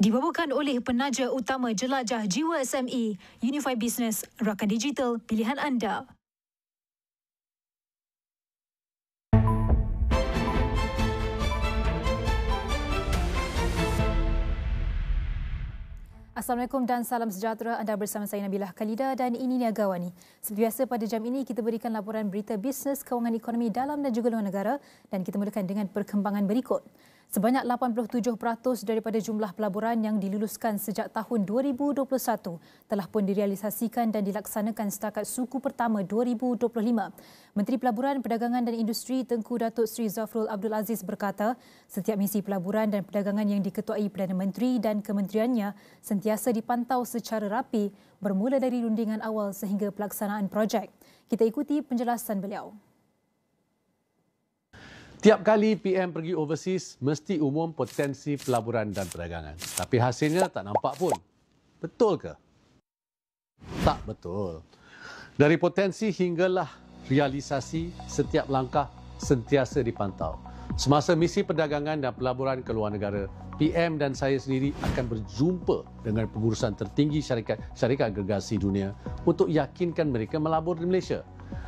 Dibawakan oleh penaja utama Jelajah Jiwa SME, Unify Business, rakan digital pilihan anda. Assalamualaikum dan salam sejahtera. Anda bersama saya Nabilah Khalida dan ini Niagawani. Seperti biasa pada jam ini kita berikan laporan berita bisnes, kewangan ekonomi dalam dan juga luar negara dan kita mulakan dengan perkembangan berikut. Sebanyak 87% daripada jumlah pelaburan yang diluluskan sejak tahun 2021 telah pun direalisasikan dan dilaksanakan setakat suku pertama 2025. Menteri Pelaburan, Perdagangan dan Industri Tengku Datuk Seri Zafrul Abdul Aziz berkata, setiap misi pelaburan dan perdagangan yang diketuai Perdana Menteri dan kementeriannya sentiasa dipantau secara rapi bermula dari rundingan awal sehingga pelaksanaan projek. Kita ikuti penjelasan beliau. Tiap kali PM pergi overseas, mesti umum potensi pelaburan dan perdagangan. Tapi hasilnya tak nampak pun. Betul ke? Tak betul. Dari potensi hinggalah realisasi, setiap langkah sentiasa dipantau. Semasa misi perdagangan dan pelaburan ke luar negara, PM dan saya sendiri akan berjumpa dengan pengurusan tertinggi syarikat agregasi dunia untuk yakinkan mereka melabur di Malaysia.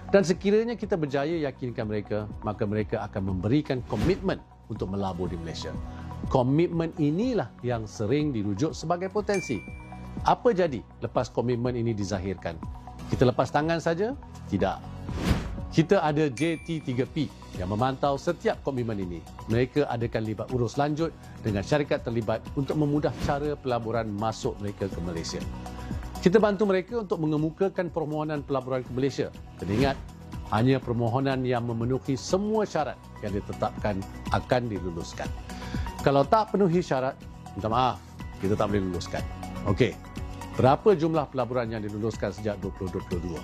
Dan sekiranya kita berjaya yakinkan mereka, maka mereka akan memberikan komitmen untuk melabur di Malaysia. Komitmen inilah yang sering dirujuk sebagai potensi. Apa jadi lepas komitmen ini dizahirkan? Kita lepas tangan saja? Tidak. Kita ada JT3P yang memantau setiap komitmen ini. Mereka adakan libat urus lanjut dengan syarikat terlibat untuk memudah cara pelaburan masuk mereka ke Malaysia. Kita bantu mereka untuk mengemukakan permohonan pelaburan ke Malaysia. Kena ingat, hanya permohonan yang memenuhi semua syarat yang ditetapkan akan diluluskan. Kalau tak penuhi syarat, minta maaf, kita tak boleh luluskan. Okey, berapa jumlah pelaburan yang diluluskan sejak 2022?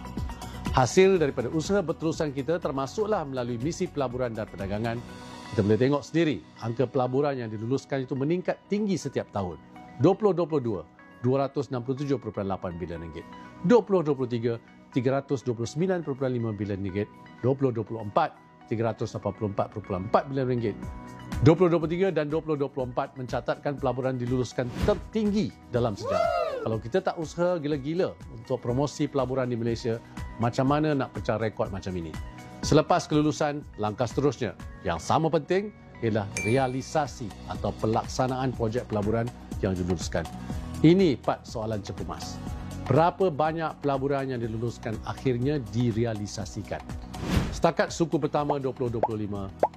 Hasil daripada usaha berterusan kita termasuklah melalui misi pelaburan dan perdagangan. Kita boleh tengok sendiri, angka pelaburan yang diluluskan itu meningkat tinggi setiap tahun. 2022, 267.8 bilion ringgit. 2023, 329.5 bilion ringgit. 2024, 384.4 bilion ringgit. 2023 dan 2024 mencatatkan pelaburan diluluskan tertinggi dalam sejarah. Kalau kita tak usaha gila-gila untuk promosi pelaburan di Malaysia, macam mana nak pecah rekod macam ini? Selepas kelulusan, langkah seterusnya yang sama penting ialah realisasi atau pelaksanaan projek pelaburan yang diluluskan. Ini part soalan cepu mas. Berapa banyak pelaburan yang diluluskan akhirnya direalisasikan? Setakat suku pertama 2025,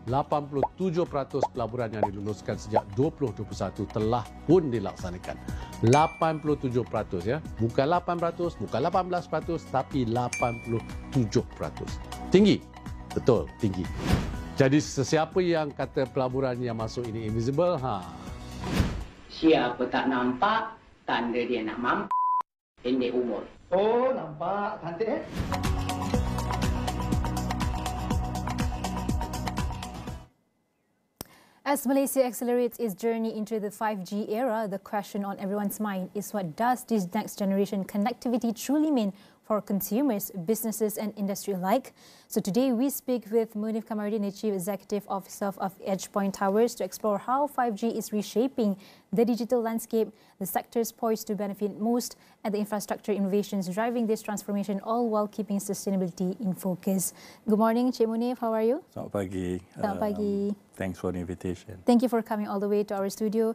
87% pelaburan yang diluluskan sejak 2021 telah pun dilaksanakan. 87% ya. Bukan 8%, bukan 18%, tapi 87%. Tinggi. Betul, tinggi. Jadi sesiapa yang kata pelaburan yang masuk ini invisible, siapa tak nampak, tanda dia nak mampu pendek umur. Oh, nampak cantik eh? As Malaysia accelerates its journey into the 5G era, the question on everyone's mind is what does this next generation connectivity truly mean for consumers, businesses and industry alike? So today we speak with Munif Kamaruddin, the Chief Executive Officer of EdgePoint Towers, to explore how 5G is reshaping the digital landscape, the sectors poised to benefit most, and the infrastructure innovations driving this transformation, all while keeping sustainability in focus. Good morning, Cik Munif. How are you? Selamat pagi. Selamat pagi. Thanks for the invitation. Thank you for coming all the way to our studio.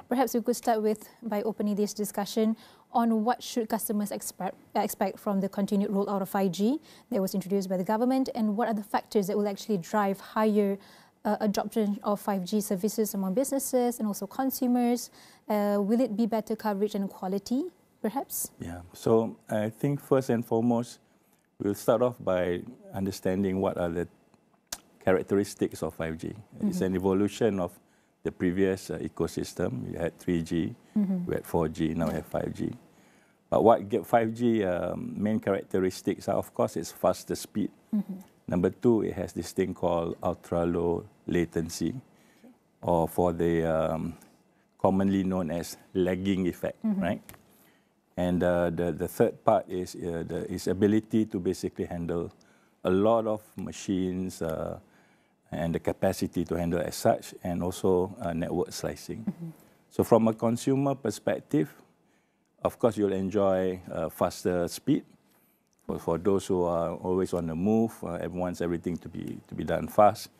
Perhaps we could start by opening this discussion on what should customers expect from the continued rollout of 5G that was introduced by the government, and what are the factors that will actually drive higher adoption of 5G services among businesses and also consumers. Will it be better coverage and quality, perhaps? Yeah, so I think first and foremost, we'll start off by understanding what are the characteristics of 5G. It's an evolution of the previous ecosystem. We had 3G, we had 4G, now we have 5G. But what 5G main characteristics are, of course, it's faster speed. Number two, it has this thing called ultra-low latency, or for the commonly known as lagging effect, right? And the third part is its ability to basically handle a lot of machines and the capacity to handle as such, and also network slicing. So from a consumer perspective, of course, you'll enjoy faster speed. For those who are always on the move, everyone wants everything to be done fast.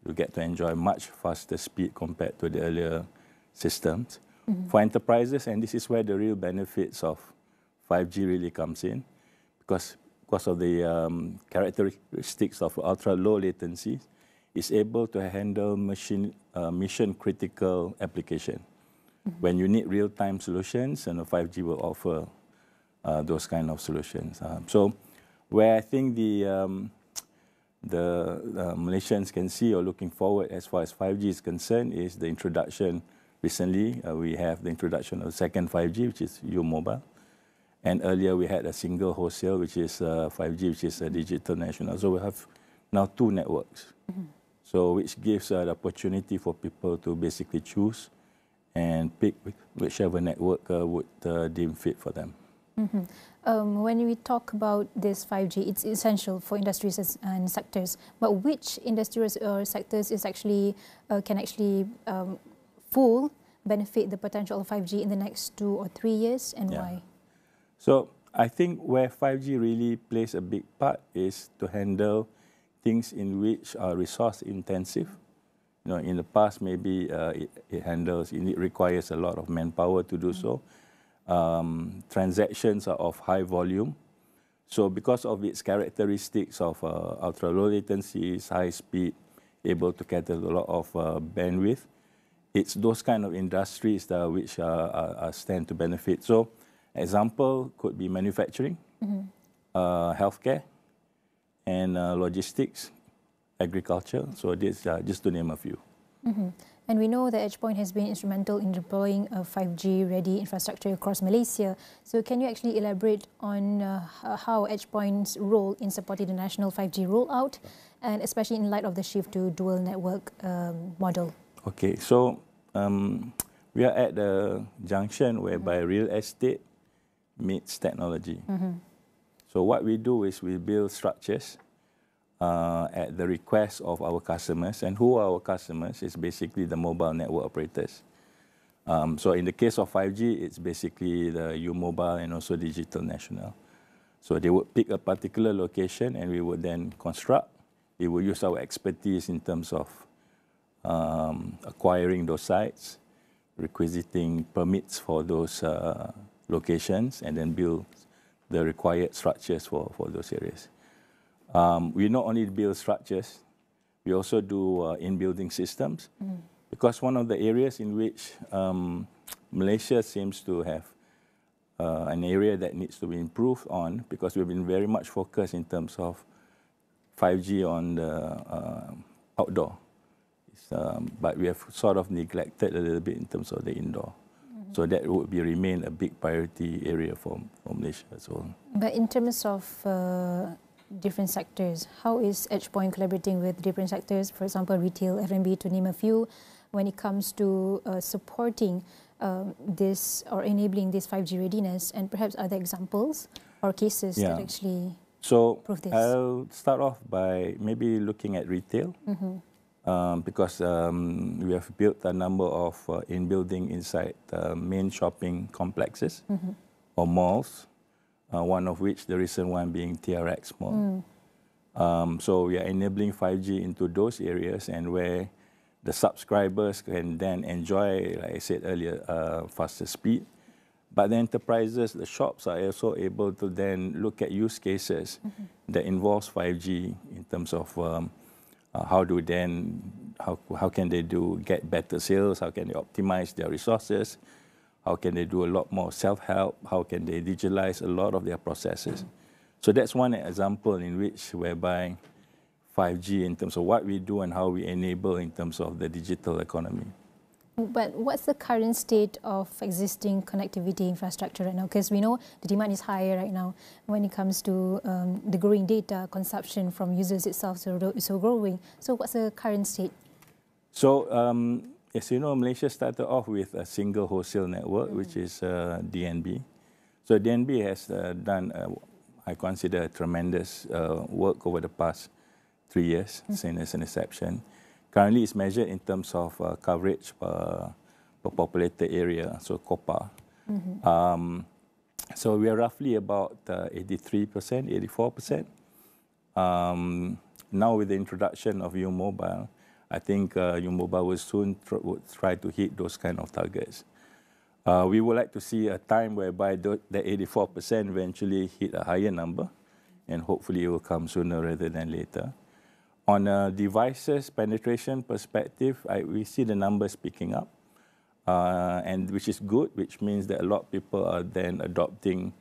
You get to enjoy much faster speed compared to the earlier systems. For enterprises, and this is where the real benefits of 5G really comes in, because of the characteristics of ultra low latency, it's able to handle mission critical application. When you need real-time solutions, and 5G will offer those kind of solutions. So where I think the Malaysians can see or looking forward as far as 5G is concerned is the introduction recently. We have the introduction of the second 5G, which is U-Mobile. And earlier we had a single wholesale, which is 5G, which is a digital national. So we have now 2 networks. So which gives the opportunity for people to basically choose and pick whichever network would deem fit for them. When we talk about this 5G, it's essential for industries and sectors. But which industries or sectors is actually can actually full benefit the potential of 5G in the next 2 or 3 years, and why? So I think where 5G really plays a big part is to handle things in which are resource intensive. You know, in the past, maybe it requires a lot of manpower to do so. Transactions are of high volume. So because of its characteristics of ultra low latencies, high speed, able to cater a lot of bandwidth, it's those kind of industries which stand to benefit. So example could be manufacturing, healthcare, and logistics, agriculture. So this just to name a few. And we know that EdgePoint has been instrumental in deploying a 5G-ready infrastructure across Malaysia. So can you actually elaborate on how EdgePoint's role in supporting the national 5G rollout, and especially in light of the shift to dual network model? Okay, so we are at the junction whereby real estate meets technology. So what we do is we build structures at the request of our customers. And who are our customers is basically the mobile network operators. So in the case of 5G, it's basically the U-Mobile and also Digital Nasional. So they would pick a particular location and we would then construct. We would use our expertise in terms of acquiring those sites, requisiting permits for those locations, and then build the required structures for those areas. We not only build structures, we also do in-building systems, because one of the areas in which Malaysia seems to have an area that needs to be improved on, because we've been very much focused in terms of 5G on the outdoor, but we have sort of neglected a little bit in terms of the indoor. So that would remain a big priority area for Malaysia as well. But in terms of different sectors, how is EdgePoint collaborating with different sectors, for example, retail, F&B, to name a few, when it comes to supporting this or enabling this 5G readiness, and perhaps other examples or cases that actually prove this? I'll start off by maybe looking at retail, because we have built a number of in-building inside main shopping complexes or malls. One of which, the recent one being TRX Mall. So we are enabling 5G into those areas, and where the subscribers can then enjoy, like I said earlier, faster speed. But the enterprises, the shops are also able to then look at use cases that involves 5G in terms of how can they get better sales, how can they optimize their resources, how can they do a lot more self-help? How can they digitalize a lot of their processes? So that's one example in which whereby 5G, in terms of what we do and how we enable in terms of the digital economy. But what's the current state of existing connectivity infrastructure right now? Because we know the demand is higher right now when it comes to the growing data consumption from users itself, so growing. So what's the current state? So as you know, Malaysia started off with a single wholesale network, which is DNB. So DNB has done, I consider, tremendous work over the past 3 years since its inception. Currently, it's measured in terms of coverage per populated area, so COPA. So we are roughly about 83%, 84%. Now with the introduction of U-Mobile, I think U-Mobile will soon try to hit those kind of targets. We would like to see a time whereby the 84% eventually hit a higher number, and hopefully it will come sooner rather than later. On a devices penetration perspective, we see the numbers picking up, and which is good, which means that a lot of people are then adopting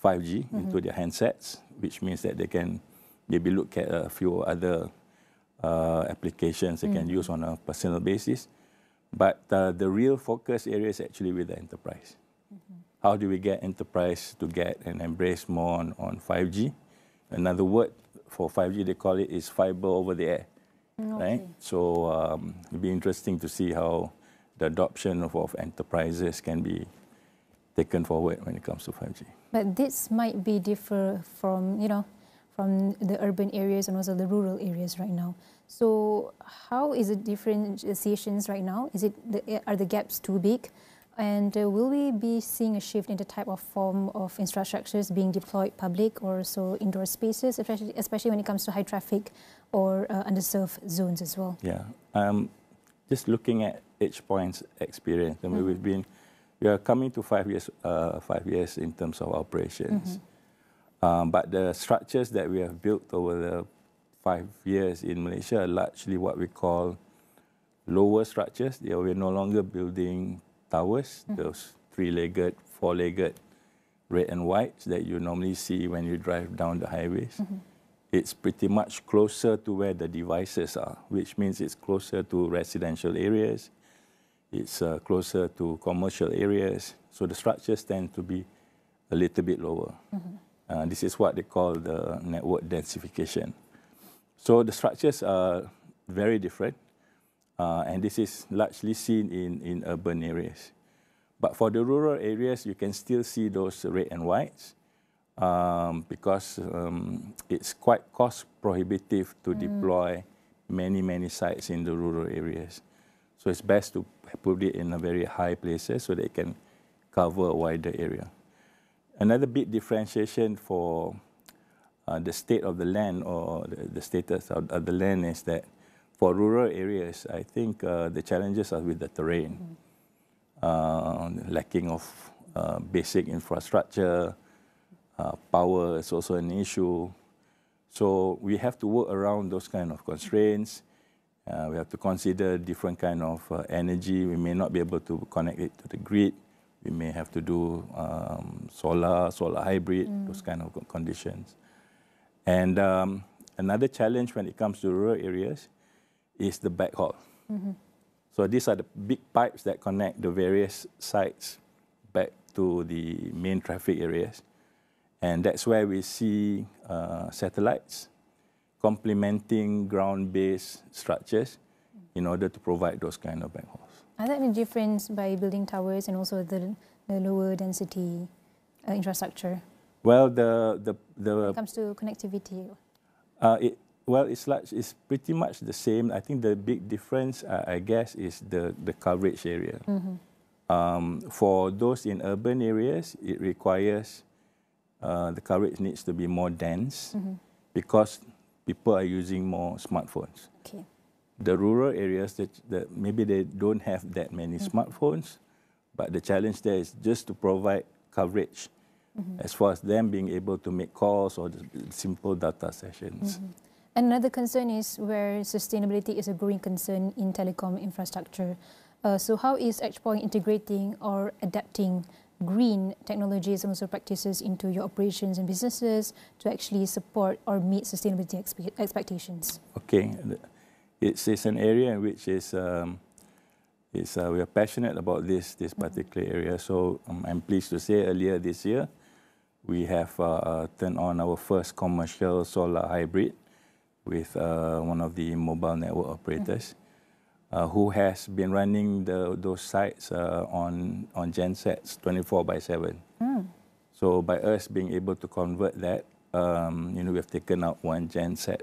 5G into their handsets, which means that they can maybe look at a few other applications they can use on a personal basis. But the real focus area is actually with the enterprise. How do we get enterprise to get and embrace more on 5G? Another word for 5G, they call it, is fiber over the air. Right? So it'll be interesting to see how the adoption of enterprises can be taken forward when it comes to 5G. But this might be differ from, from the urban areas and also the rural areas right now. So how is the differentiations right now? Are the gaps too big? And will we be seeing a shift in the type of form of infrastructures being deployed public or so indoor spaces, especially when it comes to high traffic or underserved zones as well? Yeah, just looking at EdgePoint's experience, I mean, we are coming to 5 years in terms of operations. But the structures that we have built over the 5 years in Malaysia are largely what we call lower structures. We're no longer building towers, those 3-legged, 4-legged red and whites that you normally see when you drive down the highways. It's pretty much closer to where the devices are, which means it's closer to residential areas, it's closer to commercial areas, so the structures tend to be a little bit lower. This is what they call the network densification. So the structures are very different, and this is largely seen in urban areas. But for the rural areas, you can still see those red and whites because it's quite cost prohibitive to deploy many sites in the rural areas. So it's best to put it in a very high places so that it can cover a wider area. Another big differentiation for the state of the land or the status of the land is that for rural areas, I think the challenges are with the terrain, lacking of basic infrastructure, power is also an issue. So we have to work around those kind of constraints. We have to consider different kind of energy. We may not be able to connect it to the grid. We may have to do solar hybrid, those kind of conditions. And another challenge when it comes to rural areas is the backhaul. So these are the big pipes that connect the various sites back to the main traffic areas. And that's where we see satellites complementing ground-based structures in order to provide those kind of backhauls. Are there any difference by building towers and also the lower density infrastructure? Well, when it comes to connectivity? It's pretty much the same. I think the big difference, I guess, is the coverage area. For those in urban areas, it requires the coverage needs to be more dense because people are using more smartphones. Okay. The rural areas that maybe they don't have that many smartphones, but the challenge there is just to provide coverage as far as them being able to make calls or the simple data sessions. Another concern is where sustainability is a growing concern in telecom infrastructure. So how is EdgePoint integrating or adapting green technologies and also practices into your operations and businesses to actually support or meet sustainability expectations? Okay, it's an area in which we are passionate about this particular area. So I'm pleased to say earlier this year, we have turned on our first commercial solar hybrid with one of the mobile network operators who has been running those sites on gensets 24/7. So by us being able to convert that, we have taken out one genset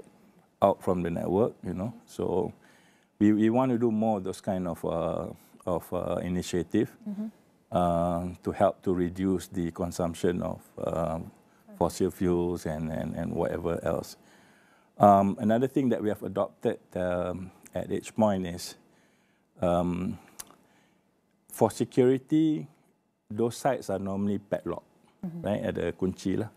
out from the network, So we want to do more of those kind of initiative to help to reduce the consumption of fossil fuels and whatever else. Another thing that we have adopted at each point is for security, those sites are normally padlocked, right? Ada kunci lah.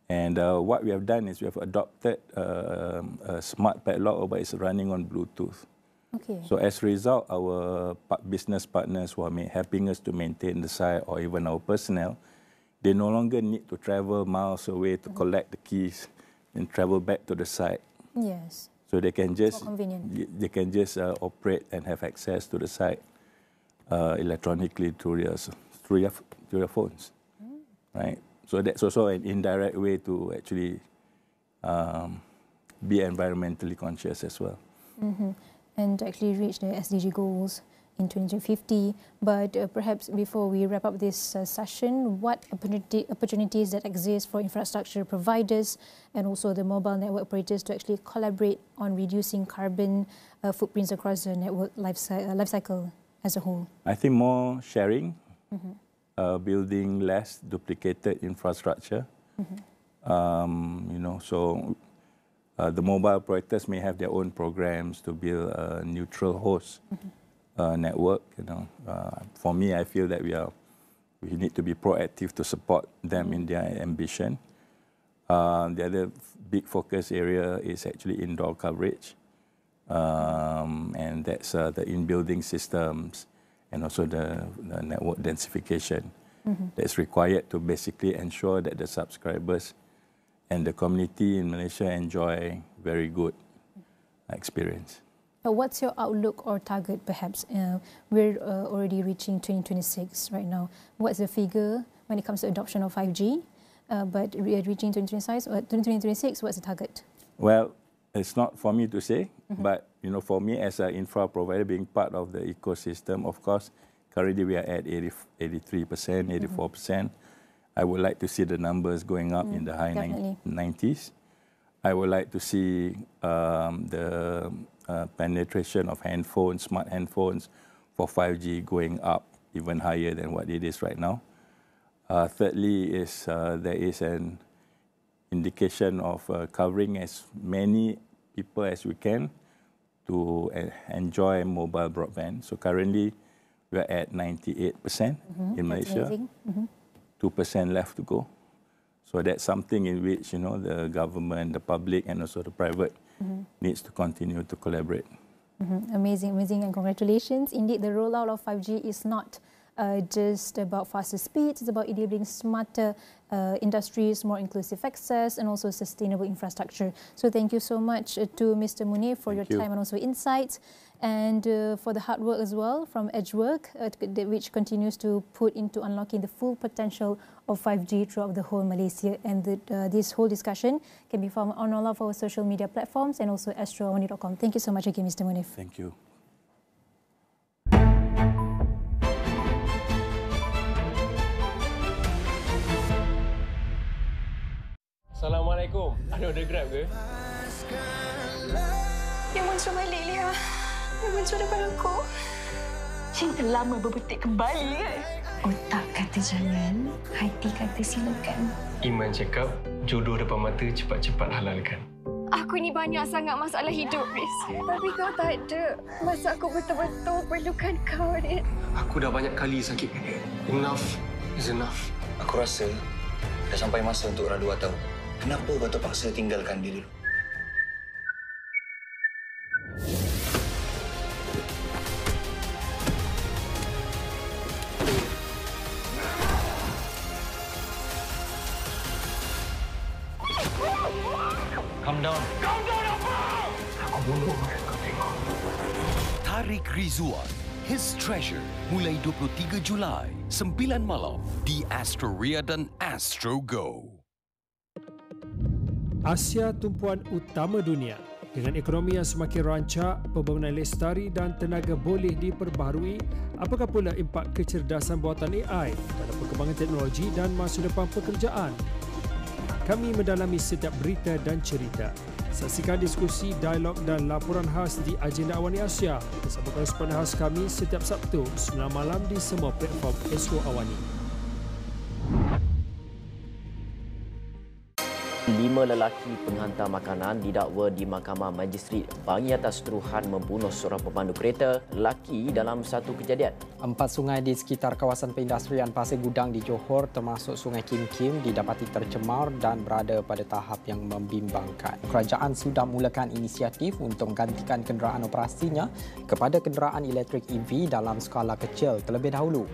And what we have done is we have adopted a smart padlock, but it's running on Bluetooth. Okay. So as a result, our business partners who are helping us to maintain the site, or even our personnel, they no longer need to travel miles away to collect the keys and travel back to the site. Yes. So they can just operate and have access to the site electronically through your phones, right? So that's also an indirect way to actually be environmentally conscious as well. And actually reach the SDG goals in 2050. But perhaps before we wrap up this session, what opportunities that exist for infrastructure providers and also the mobile network operators to actually collaborate on reducing carbon footprints across the network life cycle as a whole? I think more sharing, building less duplicated infrastructure. The mobile operators may have their own programs to build a neutral host network. For me, I feel that we need to be proactive to support them in their ambition. The other big focus area is actually indoor coverage, and that's the in-building systems and also the network densification that's required to basically ensure that the subscribers and the community in Malaysia enjoy very good experience. What's your outlook or target perhaps? We're already reaching 2026 right now. What's the figure when it comes to adoption of 5G? But we are reaching 2026, what's the target? Well, it's not for me to say, but for me as an infra provider, being part of the ecosystem, of course, currently we are at 83%, 84%. I would like to see the numbers going up in the high 90s. I would like to see the penetration of smart handphones for 5G going up even higher than what it is right now. Thirdly, there is an indication of covering as many people as we can to enjoy mobile broadband. So currently, we are at 98% in Malaysia. 2% left to go. So that's something in which the government, the public, and also the private needs to continue to collaborate. Amazing, and congratulations. Indeed, the rollout of 5G is not just about faster speeds, it's about enabling smarter industries, more inclusive access, and also sustainable infrastructure. So thank you so much to Mr. Munir for your time and also insights, and for the hard work as well from Edgework, which continues to put into unlocking the full potential of 5G throughout the whole Malaysia. And this whole discussion can be found on all of our social media platforms and also astro.com. Thank you so much again, Mr. Munir. Thank you. Assalamualaikum. Ada order Grab ke? Yang muncul balik, Lia. Yang muncul depan aku. Cinta lama berbutik kembali, kan? Otak kata jangan, hati kata silakan. Iman cakap, jodoh depan mata cepat-cepat halalkan. Aku ni banyak sangat masalah hidup, Riz. Tapi kau tak ada. Masa aku betul-betul perlukan kau, Riz. Aku dah banyak kali sakit. Enough is enough. Aku rasa dah sampai masa untuk Radu tahu. Kenapa kau terpaksa tinggalkan dia dulu? Calm down. Calm down apa? Aku bunuh kau tengok. Tariq Rizwan, His Treasure, mulai 23 Julai, 9 malam di Astro Ria dan Astro Go. Asia tumpuan utama dunia. Dengan ekonomi yang semakin rancak, pembangunan lestari dan tenaga boleh diperbaharui, apakah pula impak kecerdasan buatan AI dalam perkembangan teknologi dan masa depan pekerjaan? Kami mendalami setiap berita dan cerita. Saksikan diskusi, dialog dan laporan khas di Agenda Awani Asia bersama koresponden khas kami setiap Sabtu 9 malam di semua platform Astro Awani. 5 lelaki penghantar makanan didakwa di Mahkamah Magistrate Bangi atas tuduhan membunuh seorang pemandu kereta lelaki dalam satu kejadian. 4 sungai di sekitar kawasan perindustrian Pasir Gudang di Johor termasuk Sungai Kim Kim didapati tercemar dan berada pada tahap yang membimbangkan. Kerajaan sudah mulakan inisiatif untuk menggantikan kenderaan operasinya kepada kenderaan elektrik EV dalam skala kecil terlebih dahulu.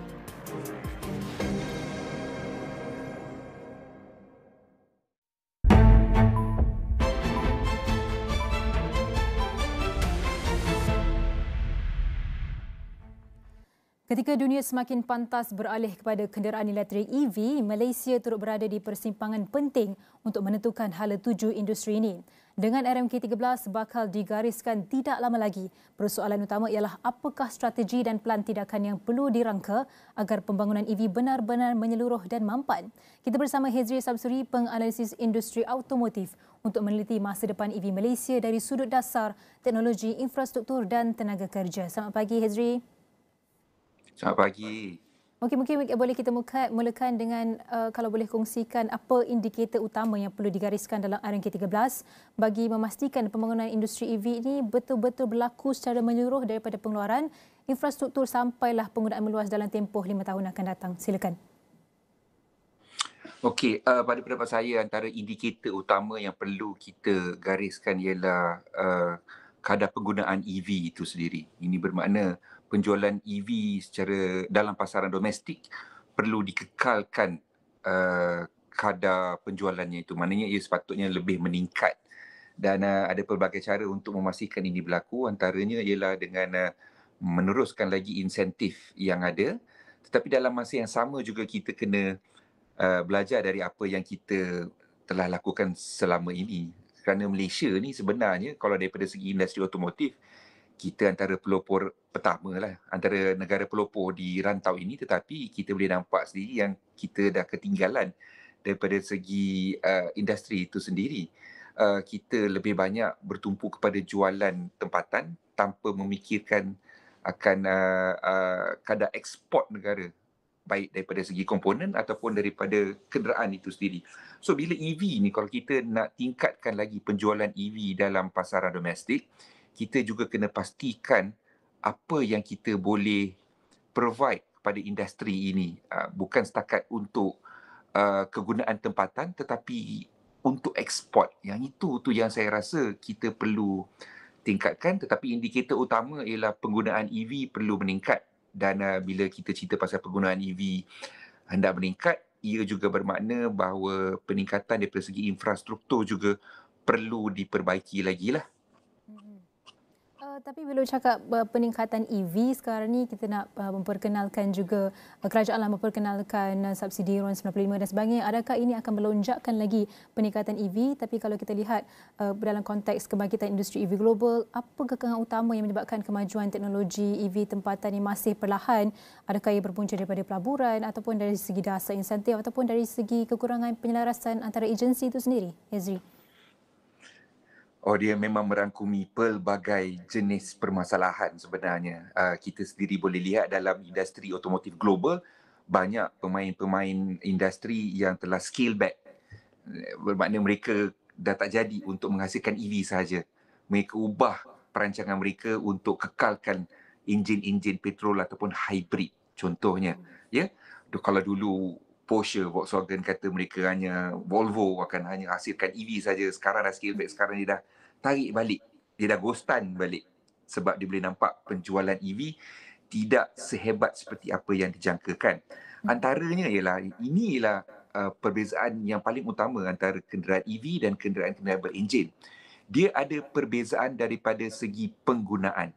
Ketika dunia semakin pantas beralih kepada kenderaan elektrik EV, Malaysia turut berada di persimpangan penting untuk menentukan hala tuju industri ini. Dengan RMK13 bakal digariskan tidak lama lagi, persoalan utama ialah apakah strategi dan pelan tindakan yang perlu dirangka agar pembangunan EV benar-benar menyeluruh dan mampan. Kita bersama Hezri Samsuri, penganalisis industri automotif untuk meneliti masa depan EV Malaysia dari sudut dasar teknologi, infrastruktur dan tenaga kerja. Selamat pagi Hezri. Selamat pagi. Okey, mungkin boleh kita mulakan dengan kalau boleh kongsikan apa indikator utama yang perlu digariskan dalam RMK13 bagi memastikan pembangunan industri EV ini betul-betul berlaku secara menyeluruh daripada pengeluaran infrastruktur sampailah penggunaan meluas dalam tempoh 5 tahun akan datang. Silakan. Okey, pada pendapat saya antara indikator utama yang perlu kita gariskan ialah kadar penggunaan EV itu sendiri. Ini bermakna penjualan EV secara dalam pasaran domestik perlu dikekalkan kadar penjualannya itu. Maknanya ia sepatutnya lebih meningkat. Dan ada pelbagai cara untuk memastikan ini berlaku. Antaranya ialah dengan meneruskan lagi insentif yang ada. Tetapi dalam masa yang sama juga kita kena belajar dari apa yang kita telah lakukan selama ini. Kerana Malaysia ni sebenarnya kalau daripada segi industri otomotif, kita antara pelopor pertama lah, antara negara pelopor di rantau ini, tetapi kita boleh nampak sendiri yang kita dah ketinggalan daripada segi industri itu sendiri. Kita lebih banyak bertumpu kepada jualan tempatan tanpa memikirkan akan kadar ekspor negara, baik daripada segi komponen ataupun daripada kenderaan itu sendiri. So bila EV ni, kalau kita nak tingkatkan lagi penjualan EV dalam pasaran domestik, kita juga kena pastikan apa yang kita boleh provide kepada industri ini. Bukan setakat untuk kegunaan tempatan tetapi untuk ekspor. Yang itu tu yang saya rasa kita perlu tingkatkan. Tetapi indikator utama ialah penggunaan EV perlu meningkat. Dan bila kita cerita pasal penggunaan EV hendak meningkat, ia juga bermakna bahawa peningkatan daripada segi infrastruktur juga perlu diperbaiki lagi lah. Tapi bila cakap peningkatan EV sekarang ni, kita nak memperkenalkan juga, kerajaan memperkenalkan subsidi RON 95 dan sebagainya. Adakah ini akan melonjakkan lagi peningkatan EV? Tapi kalau kita lihat dalam konteks kebangkitan industri EV global, apa kekangan utama yang menyebabkan kemajuan teknologi EV tempatan ini masih perlahan? Adakah ia berpunca daripada pelaburan ataupun dari segi dasar insentif ataupun dari segi kekurangan penyelarasan antara agensi itu sendiri? Hezri. Dia memang merangkumi pelbagai jenis permasalahan sebenarnya. Kita sendiri boleh lihat dalam industri otomotif global, banyak pemain-pemain industri yang telah scale back. Bermakna mereka dah tak jadi untuk menghasilkan EV sahaja. Mereka ubah perancangan mereka untuk kekalkan enjin-enjin petrol ataupun hybrid contohnya. Ya, kalau dulu Porsche, Volkswagen kata mereka Volvo akan hanya hasilkan EV saja. Sekarang dah scale back, sekarang dia dah tarik balik. Dia dah ghostan balik. Sebab dia boleh nampak penjualan EV tidak sehebat seperti apa yang dijangkakan. Antaranya ialah perbezaan yang paling utama antara kenderaan EV dan kenderaan-kenderaan berenjin. Dia ada perbezaan daripada segi penggunaan.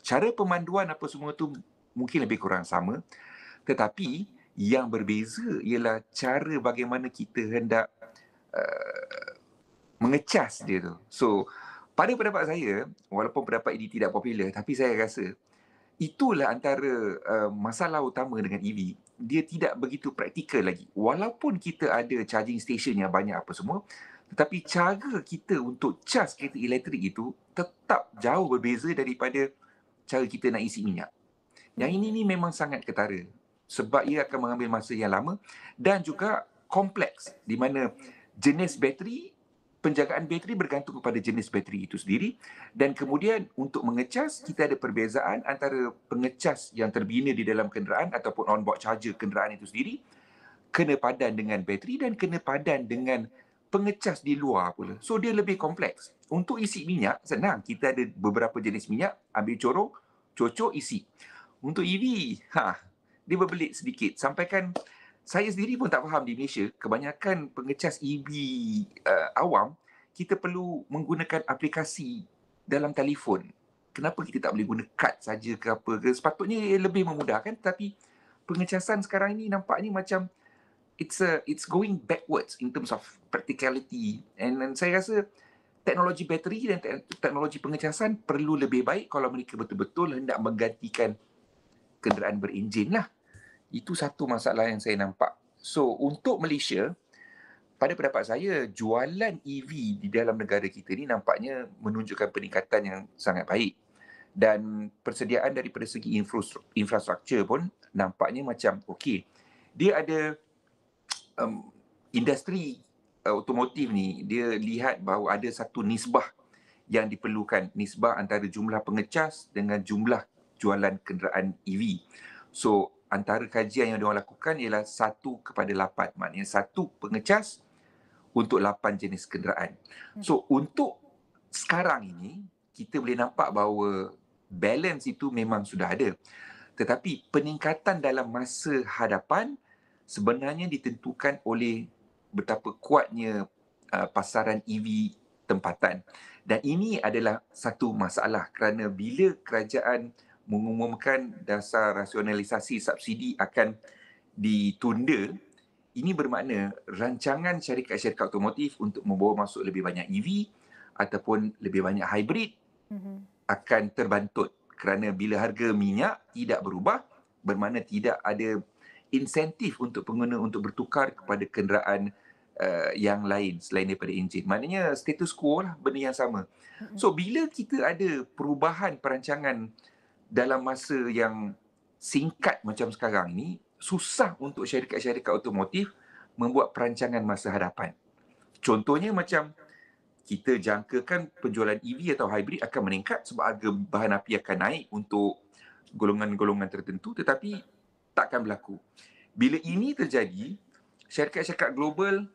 Cara pemanduan apa semua tu mungkin lebih kurang sama. Tetapi yang berbeza ialah cara bagaimana kita hendak mengecas dia tu. So, pada pendapat saya, walaupun pendapat ini tidak popular, tapi saya rasa itulah antara masalah utama dengan EV. Dia tidak begitu praktikal lagi. Walaupun kita ada charging station yang banyak apa semua, Tetapi cara kita untuk cas kereta elektrik itu tetap jauh berbeza daripada cara kita nak isi minyak. Yang ini memang sangat ketara sebab ia akan mengambil masa yang lama dan juga kompleks di mana jenis bateri, penjagaan bateri bergantung kepada jenis bateri itu sendiri dan kemudian untuk mengecas kita ada perbezaan antara pengecas yang terbina di dalam kenderaan ataupun onboard charger kenderaan itu sendiri kena padan dengan bateri dan kena padan dengan pengecas di luar pula. So dia lebih kompleks. Untuk isi minyak senang, kita ada beberapa jenis minyak, ambil corong, cocok isi. Untuk EV, dia berbelit sedikit. Sampaikan saya sendiri pun tak faham di Malaysia, kebanyakan pengecas EV awam, kita perlu menggunakan aplikasi dalam telefon. Kenapa kita tak boleh guna kad saja ke apa ke? Sepatutnya lebih memudahkan, tapi pengecasan sekarang ini nampaknya macam it's going backwards in terms of practicality. And saya rasa teknologi bateri dan teknologi pengecasan perlu lebih baik kalau mereka betul-betul hendak menggantikan kenderaan berenjin lah. Itu satu masalah yang saya nampak. So, untuk Malaysia, pada pendapat saya, jualan EV di dalam negara kita ni nampaknya menunjukkan peningkatan yang sangat baik. Dan persediaan daripada segi infrastruktur pun nampaknya macam okey. Dia ada industri otomotif ni, dia lihat bahawa ada satu nisbah yang diperlukan. Nisbah antara jumlah pengecas dengan jumlah jualan kenderaan EV. So, antara kajian yang diorang lakukan ialah 1:8. Maknanya 1 pengecas untuk 8 jenis kenderaan. So, untuk sekarang ini, kita boleh nampak bahawa balance itu memang sudah ada. Tetapi peningkatan dalam masa hadapan sebenarnya ditentukan oleh betapa kuatnya pasaran EV tempatan. Dan ini adalah satu masalah kerana bila kerajaan mengumumkan dasar rasionalisasi subsidi akan ditunda, ini bermakna rancangan syarikat-syarikat otomotif untuk membawa masuk lebih banyak EV ataupun lebih banyak hybrid akan terbantut kerana bila harga minyak tidak berubah, bermakna tidak ada insentif untuk pengguna untuk bertukar kepada kenderaan yang lain selain daripada enjin. Maknanya status quo lah, benda yang sama. So bila kita ada perubahan perancangan dalam masa yang singkat macam sekarang ni, susah untuk syarikat-syarikat otomotif membuat perancangan masa hadapan. Contohnya macam kita jangkakan penjualan EV atau hybrid akan meningkat sebab harga bahan api akan naik untuk golongan-golongan tertentu, tetapi takkan berlaku. Bila ini terjadi, syarikat-syarikat global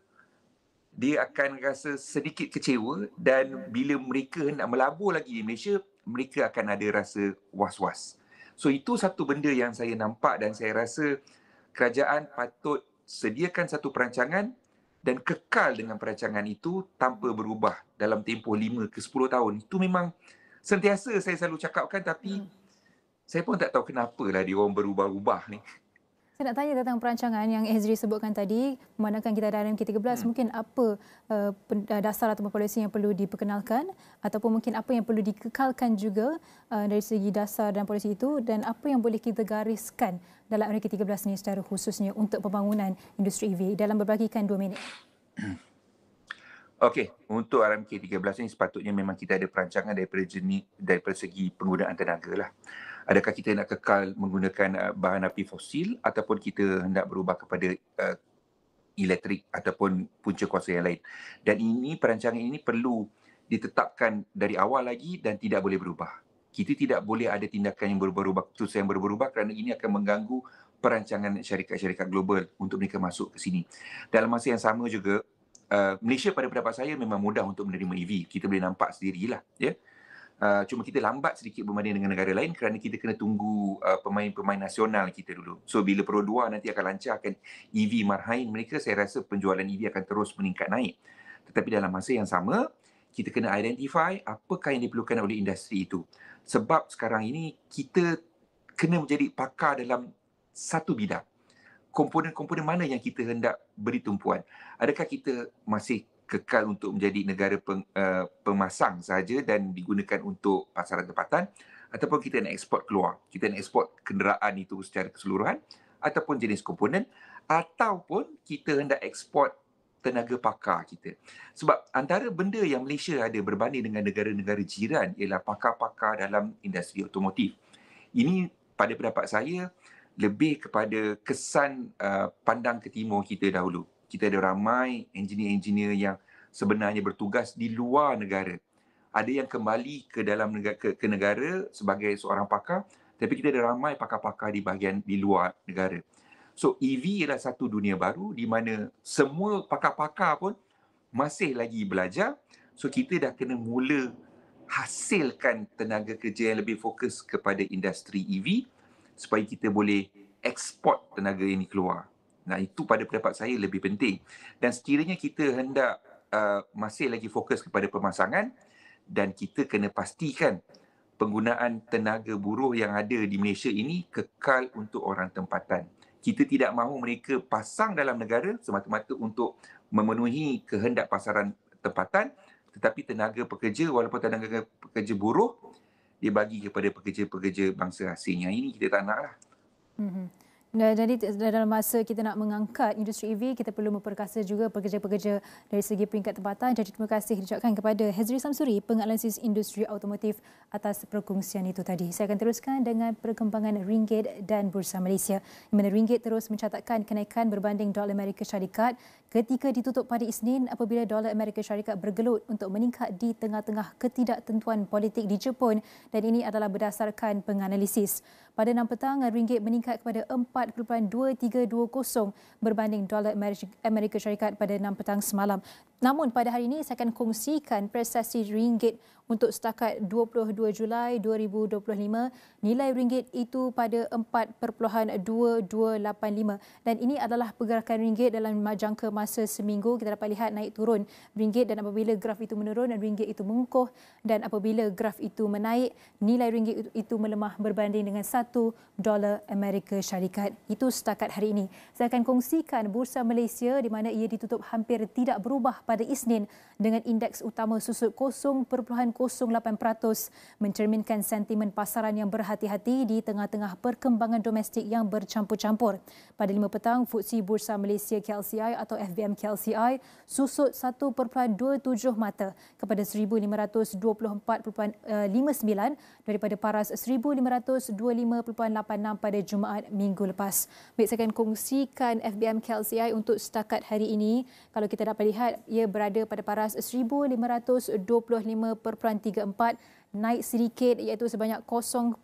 dia akan rasa sedikit kecewa dan bila mereka hendak melabur lagi di Malaysia, mereka akan ada rasa was-was. So itu satu benda yang saya nampak dan saya rasa kerajaan patut sediakan satu perancangan dan kekal dengan perancangan itu tanpa berubah dalam tempoh 5 ke 10 tahun. Itu memang sentiasa saya selalu cakapkan, tapi saya pun tak tahu kenapa lah dia orang berubah-ubah ni. Saya nak tanya tentang perancangan yang Ezri sebutkan tadi, memandangkan kita ada RMK13, mungkin apa dasar atau polisi yang perlu diperkenalkan ataupun mungkin apa yang perlu dikekalkan juga dari segi dasar dan polisi itu, dan apa yang boleh kita gariskan dalam RMK13 ni secara khususnya untuk pembangunan industri EV dalam berbahagikan 2 minit. Okey, untuk RMK13 ni sepatutnya memang kita ada perancangan daripada segi penggunaan tenaga lah. Adakah kita nak kekal menggunakan bahan api fosil ataupun kita hendak berubah kepada elektrik ataupun punca kuasa yang lain. Dan ini perancangan ini perlu ditetapkan dari awal lagi dan tidak boleh berubah. Kita tidak boleh ada tindakan yang berubah-ubah, keputusan yang berubah-ubah kerana ini akan mengganggu perancangan syarikat-syarikat global untuk mereka masuk ke sini. Dalam masa yang sama juga, Malaysia pada pendapat saya memang mudah untuk menerima EV. Kita boleh nampak sendirilah, ya. Cuma kita lambat sedikit berbanding dengan negara lain kerana kita kena tunggu pemain-pemain nasional kita dulu. So bila Pro 2 nanti akan lancarkan EV marhain mereka, saya rasa penjualan EV akan terus meningkat naik. Tetapi dalam masa yang sama, kita kena identify apakah yang diperlukan oleh industri itu. Sebab sekarang ini kita kena menjadi pakar dalam satu bidang. Komponen-komponen mana yang kita hendak beri tumpuan? Adakah kita masih kekal untuk menjadi negara pemasang sahaja dan digunakan untuk pasaran tempatan, ataupun kita nak ekspor keluar, kita nak ekspor kenderaan itu secara keseluruhan ataupun jenis komponen, ataupun kita hendak ekspor tenaga pakar kita. Sebab antara benda yang Malaysia ada berbanding dengan negara-negara jiran ialah pakar-pakar dalam industri otomotif. Ini pada pendapat saya lebih kepada kesan pandang ke timur kita dahulu. Kita ada ramai engineer-engineer yang sebenarnya bertugas di luar negara. Ada yang kembali ke dalam negara sebagai seorang pakar, tapi kita ada ramai pakar-pakar di luar negara. So EV ialah satu dunia baru di mana semua pakar-pakar pun masih lagi belajar. So kita dah kena mula hasilkan tenaga kerja yang lebih fokus kepada industri EV supaya kita boleh ekspor tenaga ini keluar. Nah, itu pada pendapat saya lebih penting. Dan sekiranya kita hendak masih lagi fokus kepada pemasangan, dan kita kena pastikan penggunaan tenaga buruh yang ada di Malaysia ini kekal untuk orang tempatan. Kita tidak mahu mereka pasang dalam negara semata-mata untuk memenuhi kehendak pasaran tempatan, tetapi tenaga pekerja, walaupun tenaga pekerja buruh, dia bagi kepada pekerja-pekerja bangsa asing. Yang ini kita tak nak lah. Jadi dalam masa kita nak mengangkat industri EV, kita perlu memperkasa juga pekerja-pekerja dari segi peringkat tempatan. Jadi terima kasih diucapkan kepada Hezri Samsuri, penganalisis industri automotif atas perkongsian itu tadi. Saya akan teruskan dengan perkembangan ringgit dan Bursa Malaysia, di mana ringgit terus mencatatkan kenaikan berbanding dolar Amerika Syarikat ketika ditutup pada Isnin apabila dolar Amerika Syarikat bergelut untuk meningkat di tengah-tengah ketidaktentuan politik di Jepun, dan ini adalah berdasarkan penganalisis. Pada 6 petang, ringgit meningkat kepada 4.2320 berbanding dolar Amerika Syarikat pada 6 petang semalam. Namun pada hari ini saya akan kongsikan prestasi ringgit untuk setakat 22 Julai 2025. Nilai ringgit itu pada 4.2285 dan ini adalah pergerakan ringgit dalam jangka masa seminggu. Kita dapat lihat naik turun ringgit, dan apabila graf itu menurun, ringgit itu mengukuh, dan apabila graf itu menaik, nilai ringgit itu melemah berbanding dengan 1 dolar Amerika Syarikat. Itu setakat hari ini. Saya akan kongsikan Bursa Malaysia di mana ia ditutup hampir tidak berubah pada Isnin dengan indeks utama susut 0.08%, mencerminkan sentimen pasaran yang berhati-hati di tengah-tengah perkembangan domestik yang bercampur-campur. Pada 5 petang, FTSE Bursa Malaysia KLCI atau FBM KLCI susut 1.27 mata kepada 1524.59 daripada paras 1525.86 pada Jumaat minggu lepas. Baik, saya akan kongsikan FBM KLCI untuk setakat hari ini. Kalau kita dapat lihat, ia berada pada paras 1525.34, naik sedikit iaitu sebanyak 0.05%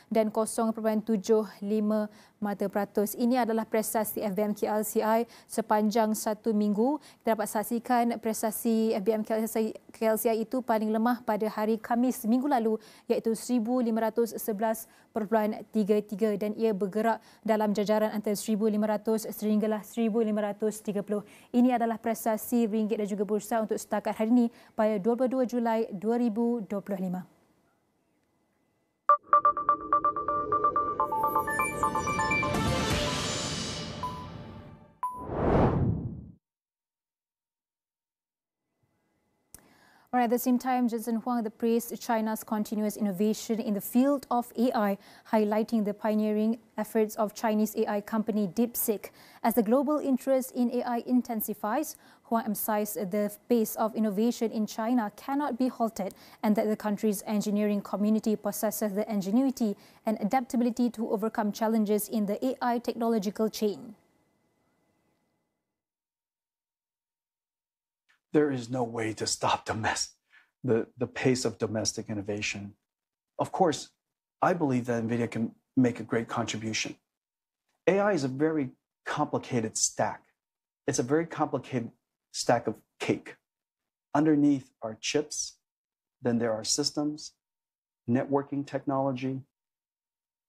dan 0.75 mata peratus. Ini adalah prestasi FBM KLCI sepanjang satu minggu. Kita dapat saksikan prestasi FBM KLCI itu paling lemah pada hari Khamis minggu lalu iaitu 1511.33 dan ia bergerak dalam jajaran antara 1500 sehinggalah 1530. Ini adalah prestasi ringgit dan juga bursa untuk setakat hari ini pada 22 Julai 2025. At the same time, Jensen Huang praised China's continuous innovation in the field of AI, highlighting the pioneering efforts of Chinese AI company DeepSeek. As the global interest in AI intensifies, Huang emphasized the pace of innovation in China cannot be halted and that the country's engineering community possesses the ingenuity and adaptability to overcome challenges in the AI technological chain. There is no way to stop the pace of domestic innovation. Of course, I believe that NVIDIA can make a great contribution. AI is a very complicated stack. It's a very complicated stack of cake. Underneath are chips, then there are systems, networking technology,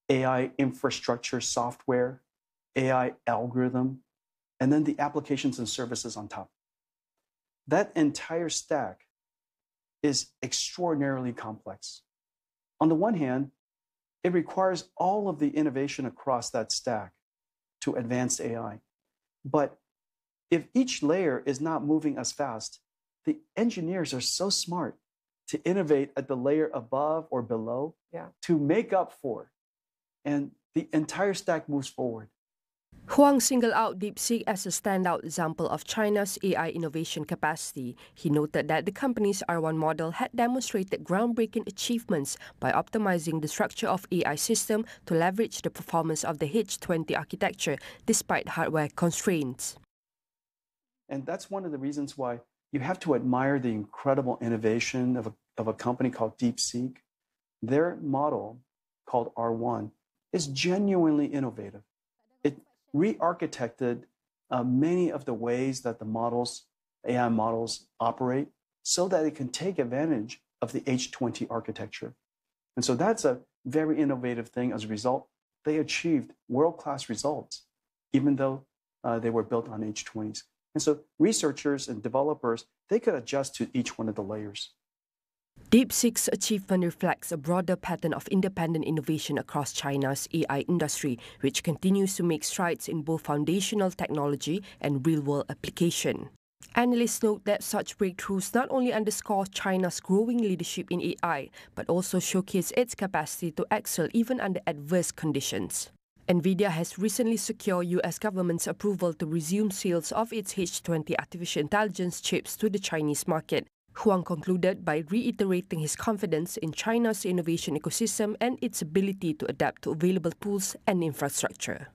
AI infrastructure software, AI algorithm, and then the applications and services on top. That entire stack is extraordinarily complex. On the one hand, it requires all of the innovation across that stack to advanced AI. But if each layer is not moving as fast, the engineers are so smart to innovate at the layer above or below to make up for, and the entire stack moves forward. Huang singled out DeepSeek as a standout example of China's AI innovation capacity. He noted that the company's R1 model had demonstrated groundbreaking achievements by optimizing the structure of AI system to leverage the performance of the H20 architecture despite hardware constraints. And that's one of the reasons why you have to admire the incredible innovation of a company called DeepSeek. Their model, called R1, is genuinely innovative. It re-architected many of the ways that the AI models operate so that it can take advantage of the H20 architecture. And so that's a very innovative thing. As a result, they achieved world-class results, even though they were built on H20s. And so researchers and developers, they could adjust to each one of the layers. DeepSeek's achievement reflects a broader pattern of independent innovation across China's AI industry, which continues to make strides in both foundational technology and real-world application. Analysts note that such breakthroughs not only underscore China's growing leadership in AI, but also showcase its capacity to excel even under adverse conditions. NVIDIA has recently secured US government's approval to resume sales of its H20 artificial intelligence chips to the Chinese market. Huang concluded by reiterating his confidence in China's innovation ecosystem and its ability to adapt to available tools and infrastructure.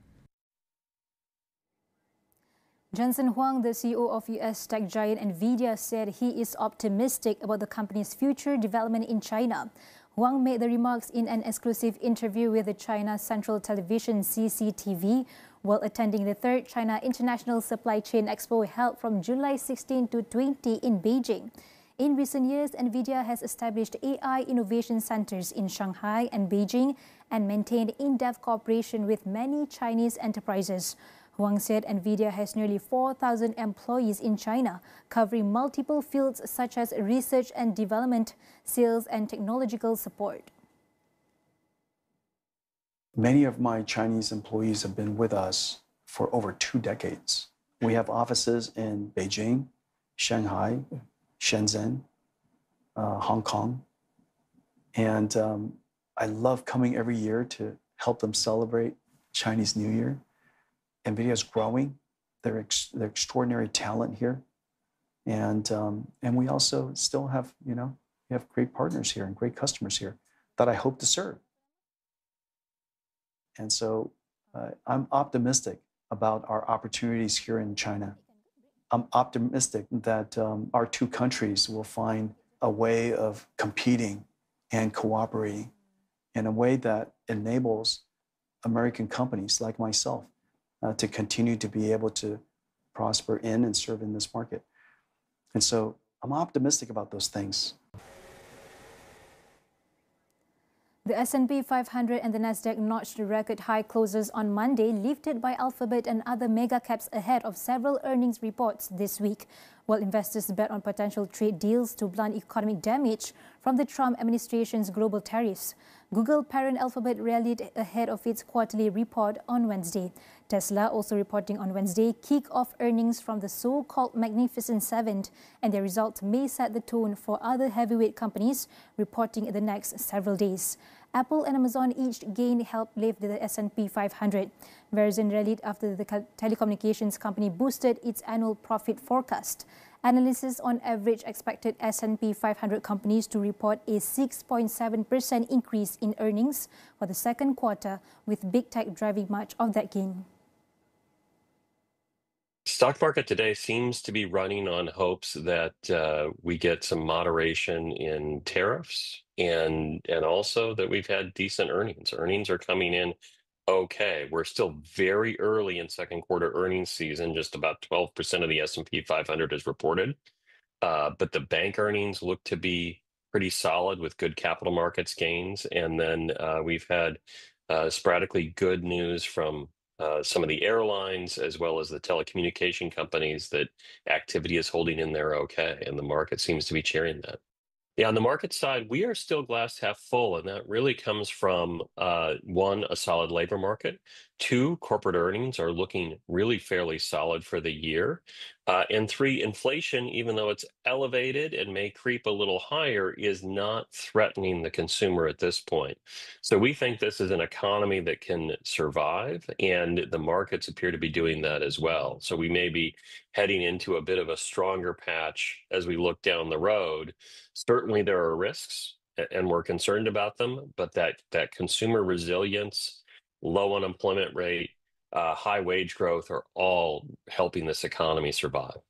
Jensen Huang, the CEO of US tech giant NVIDIA, said he is optimistic about the company's future development in China. Huang made the remarks in an exclusive interview with the China Central Television CCTV while attending the 3rd China International Supply Chain Expo held from July 16 to 20 in Beijing. In recent years, NVIDIA has established AI innovation centers in Shanghai and Beijing and maintained in-depth cooperation with many Chinese enterprises. Huang said NVIDIA has nearly 4,000 employees in China, covering multiple fields such as research and development, sales, and technological support. Many of my Chinese employees have been with us for over 2 decades. We have offices in Beijing, Shanghai, Shenzhen, Hong Kong. And I love coming every year to help them celebrate Chinese New Year. NVIDIA is growing. They're extraordinary talent here. And we also still have, we have great partners here and great customers here that I hope to serve. And so I'm optimistic about our opportunities here in China. I'm optimistic that our 2 countries will find a way of competing and cooperating in a way that enables American companies like myself to continue to be able to prosper in and serve in this market. And so I'm optimistic about those things. The S&P 500 and the Nasdaq notched record high closes on Monday, lifted by Alphabet and other mega caps ahead of several earnings reports this week, while investors bet on potential trade deals to blunt economic damage from the Trump administration's global tariffs. Google parent Alphabet rallied ahead of its quarterly report on Wednesday. Tesla also reporting on Wednesday kick-off earnings from the so-called Magnificent Seven, and their results may set the tone for other heavyweight companies reporting in the next several days. Apple and Amazon each gained help lift the S&P 500. Verizon rallied after the telecommunications company boosted its annual profit forecast. Analysts on average expected S&P 500 companies to report a 6.7% increase in earnings for the second quarter, with big tech driving much of that gain. Stock market today seems to be running on hopes that we get some moderation in tariffs and also that we've had decent earnings. Earnings are coming in okay. We're still very early in second quarter earnings season. Just about 12% of the S&P 500 is reported. But the bank earnings look to be pretty solid with good capital markets gains. And then we've had sporadically good news from some of the airlines as well as the telecommunication companies that activity is holding in there okay. And the market seems to be cheering that. Yeah, on the market side, we are still glass half full, and that really comes from, 1, a solid labor market. 2, corporate earnings are looking really fairly solid for the year. And three, inflation, even though it's elevated and may creep a little higher, is not threatening the consumer at this point. So we think this is an economy that can survive, and the markets appear to be doing that as well. So we may be heading into a bit of a stronger patch as we look down the road. Certainly there are risks, and we're concerned about them, but that consumer resilience, low unemployment rate, high wage growth are all helping this economy survive.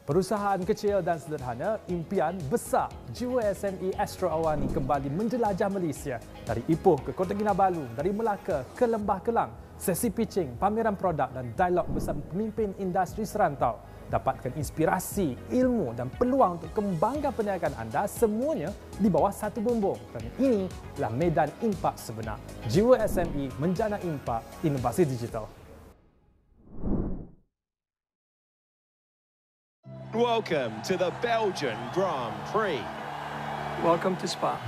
Perusahaan kecil dan sederhana, impian besar. Jiwa SME Astro Awani kembali menjelajah Malaysia. Dari Ipoh ke Kota Kinabalu, dari Melaka ke Lembah Kelang. Sesi pitching, pameran produk dan dialog bersama pemimpin industri serantau. Dapatkan inspirasi, ilmu dan peluang untuk kembangkan perniagaan anda semuanya di bawah satu bumbung. Kerana inilah medan impak sebenar. Jiwa SME menjana impak, inovasi digital. Welcome to the Belgian Grand Prix. Welcome to Spa.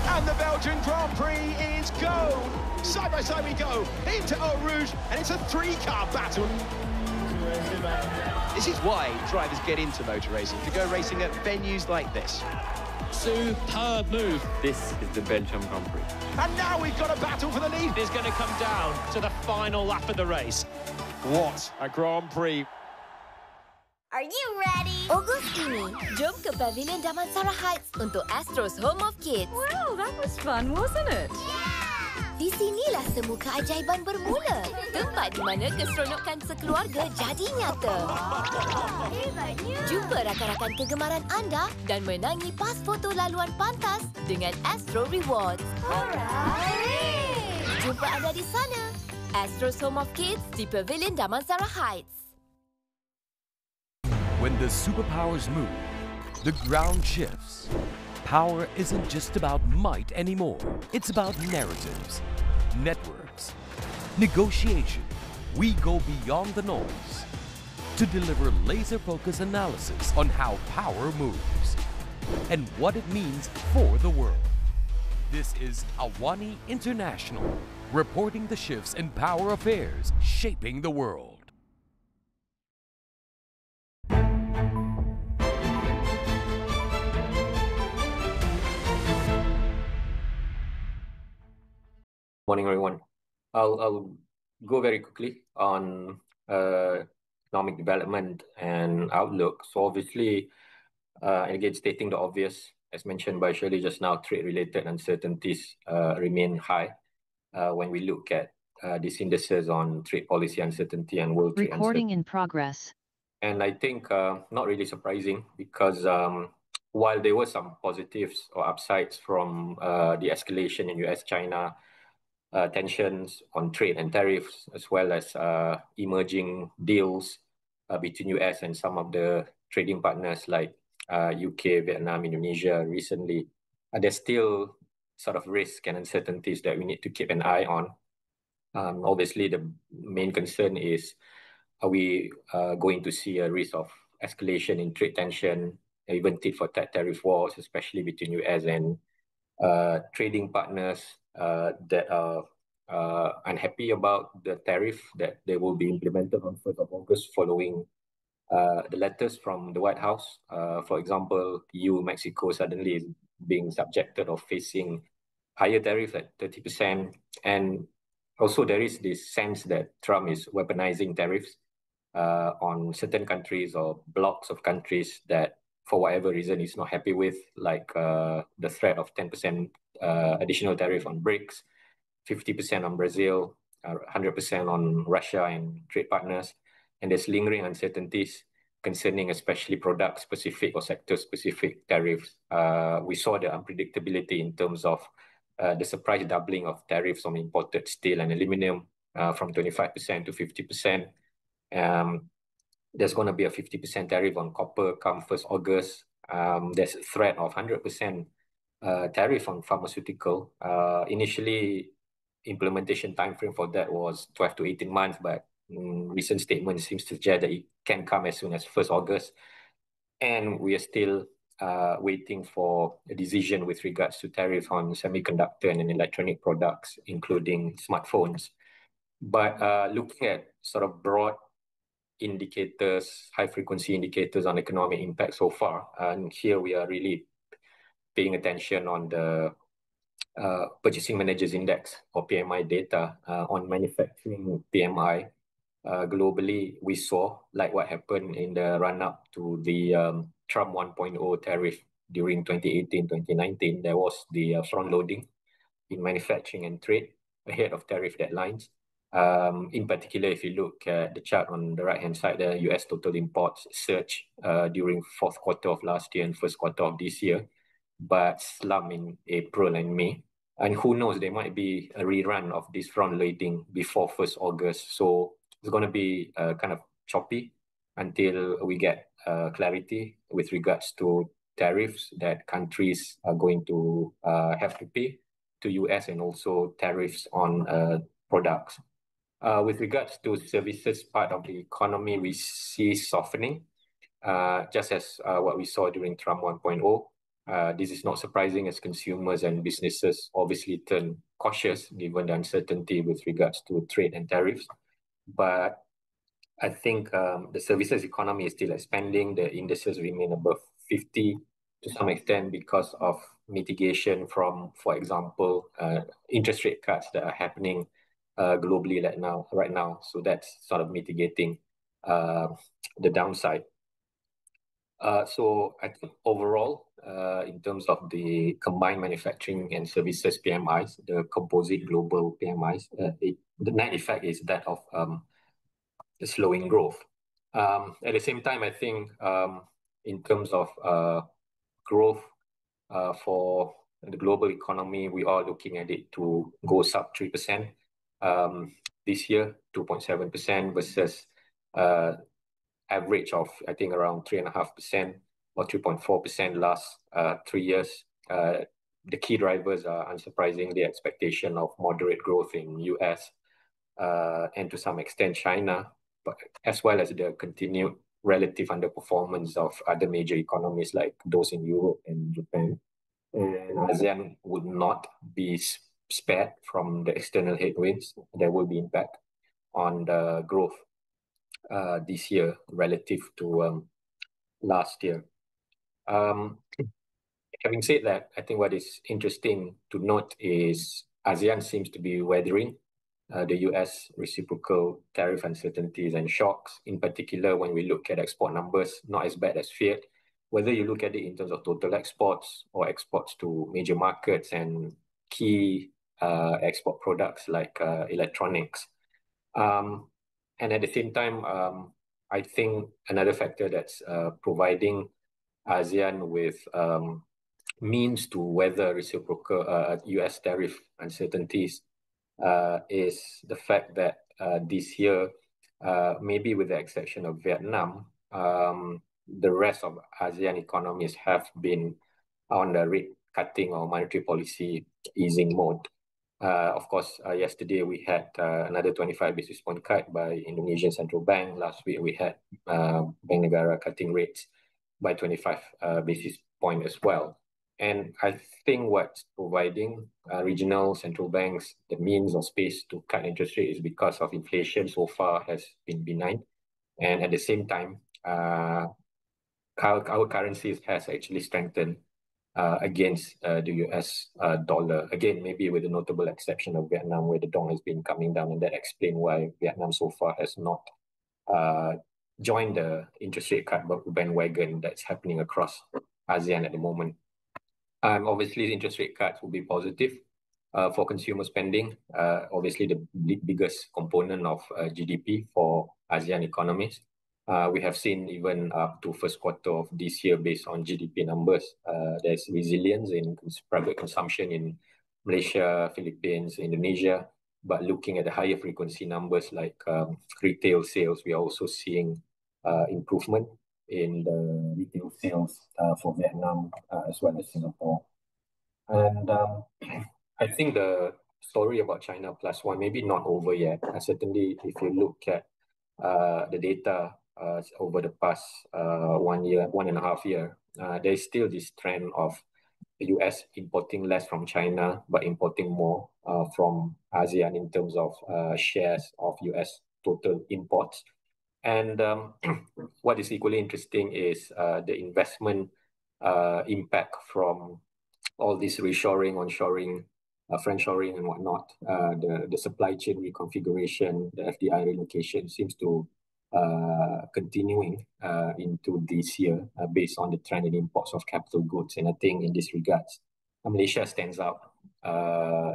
And the Belgian Grand Prix is go! Side by side we go into Eau Rouge, and it's a three-car battle. This is why drivers get into motor racing, to go racing at venues like this. Superb move. This is the Belgian Grand Prix. And now we've got a battle for the lead. It's going to come down to the final lap of the race. What a Grand Prix. Are you ready? Ogos ini, jom ke Pavilion Damansara Heights untuk Astro's Home of Kids. Wow, that was fun, wasn't it? Di sinilah semua keajaiban bermula. Tempat di mana keseronokan sekeluarga jadi nyata. Jumpa rakan-rakan kegemaran anda dan menangi pas foto laluan pantas dengan Astro Rewards. Jumpa anda di sana. Astro's Home of Kids di Pavilion Damansara Heights. When the superpowers move, the ground shifts. Power isn't just about might anymore. It's about narratives, networks, negotiation. We go beyond the noise to deliver laser-focused analysis on how power moves and what it means for the world. This is Awani International, reporting the shifts in power affairs shaping the world. Morning, everyone. I'll go very quickly on economic development and outlook. So obviously, again, stating the obvious, as mentioned by Shirley just now, trade-related uncertainties remain high when we look at these indices on trade policy uncertainty and world trade uncertainty. Recording in progress. And I think not really surprising because while there were some positives or upsides from the escalation in US-China tensions on trade and tariffs, as well as emerging deals between US and some of the trading partners like UK, Vietnam, Indonesia recently, there's still sort of risk and uncertainties that we need to keep an eye on. Obviously, the main concern is, are we going to see a risk of escalation in trade tension, even tit-for-tat tariff wars, especially between US and trading partners that are unhappy about the tariff that they will be implemented on 1st of August following the letters from the White House. For example, EU, Mexico suddenly is being subjected or facing higher tariffs at 30%. And also there is this sense that Trump is weaponizing tariffs on certain countries or blocks of countries that for whatever reason he's not happy with, like the threat of 10% additional tariff on BRICS, 50% on Brazil, 100% on Russia and trade partners. And there's lingering uncertainties concerning especially product-specific or sector-specific tariffs. We saw the unpredictability in terms of the surprise doubling of tariffs on imported steel and aluminum from 25% to 50%. There's going to be a 50% tariff on copper come 1st August. There's a threat of 100% tariff on pharmaceutical. Initially, implementation timeframe for that was 12 to 18 months, but recent statements seems to suggest that it can come as soon as 1st August. And we are still waiting for a decision with regards to tariff on semiconductor and electronic products, including smartphones. But looking at sort of broad indicators, high frequency indicators on economic impact so far, and here we are really paying attention on the Purchasing Managers Index or PMI data on manufacturing PMI. Globally, we saw like what happened in the run-up to the Trump 1.0 tariff during 2018-2019. There was the front-loading in manufacturing and trade ahead of tariff deadlines. In particular, if you look at the chart on the right-hand side, the US total imports surged during 4th quarter of last year and 1st quarter of this year, but slumped in April and May. And who knows, there might be a rerun of this front-loading before 1st August. So it's going to be kind of choppy until we get clarity with regards to tariffs that countries are going to have to pay to US, and also tariffs on products. With regards to services part of the economy, we see softening, just as what we saw during Trump 1.0. This is not surprising as consumers and businesses obviously turn cautious given the uncertainty with regards to trade and tariffs. But I think the services economy is still expanding. The indices remain above 50 to some extent because of mitigation from, for example, interest rate cuts that are happening globally right now. So that's sort of mitigating the downside. So I think overall, in terms of the combined manufacturing and services PMIs, the composite global PMIs, the net effect is that of the slowing growth. At the same time, I think in terms of growth for the global economy, we are looking at it to go sub 3% this year, 2.7% versus average of, I think, around 3.5% or 2.4% last 3 years. The key drivers are, unsurprisingly, the expectation of moderate growth in US and to some extent China, but as well as the continued relative underperformance of other major economies like those in Europe and Japan. And ASEAN would not be spared from the external headwinds. There will be impact on the growth this year relative to last year. Having said that, I think what is interesting to note is ASEAN seems to be weathering the US reciprocal tariff uncertainties and shocks. In particular, when we look at export numbers, not as bad as feared. Whether you look at it in terms of total exports or exports to major markets and key export products like electronics. And at the same time, I think another factor that's providing ASEAN with means to weather reciprocal US tariff uncertainties is the fact that this year, maybe with the exception of Vietnam, the rest of ASEAN economies have been on the rate cutting or monetary policy easing mode. Of course, yesterday we had another 25 basis point cut by Indonesian Central Bank. Last week we had Bank Negara cutting rates by 25 basis point as well. And I think what's providing regional central banks the means or space to cut interest rate is because of inflation so far has been benign. And at the same time, our currencies has actually strengthened against the US dollar. Again, maybe with a notable exception of Vietnam, where the dong has been coming down, and that explains why Vietnam so far has not joined the interest rate cut bandwagon that's happening across ASEAN at the moment. Obviously, the interest rate cuts will be positive for consumer spending. Obviously, the biggest component of GDP for ASEAN economies. We have seen even up to first quarter of this year, based on GDP numbers, there's resilience in private consumption in Malaysia, Philippines, Indonesia. But looking at the higher frequency numbers like retail sales, we are also seeing improvement in the retail sales for Vietnam as well as Singapore. And I think the story about China Plus One, maybe not over yet. Certainly, if you look at the data over the past 1 year, 1.5 year, there's still this trend of the US importing less from China, but importing more from ASEAN in terms of shares of US total imports. And what is equally interesting is the investment impact from all this reshoring, onshoring, friendshoring and whatnot. The supply chain reconfiguration, the FDI relocation seems to continuing into this year based on the trend in imports of capital goods. And I think in this regards, Malaysia stands out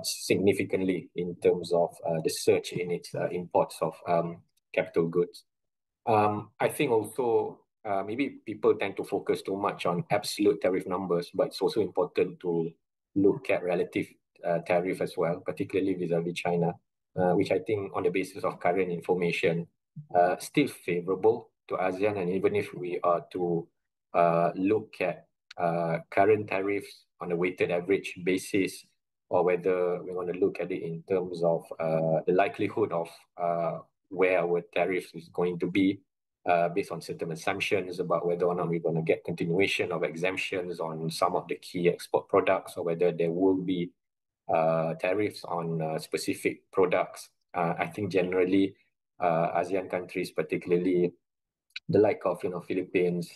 significantly in terms of the surge in its imports of capital goods. I think also maybe people tend to focus too much on absolute tariff numbers, but it's also important to look at relative tariff as well, particularly vis-a-vis China, which I think on the basis of current information, still favorable to ASEAN. And even if we are to look at current tariffs on a weighted average basis, or whether we want to look at it in terms of the likelihood of where our tariff is going to be, based on certain assumptions about whether or not we're going to get continuation of exemptions on some of the key export products, or whether there will be tariffs on specific products. I think generally ASEAN countries, particularly the like of Philippines,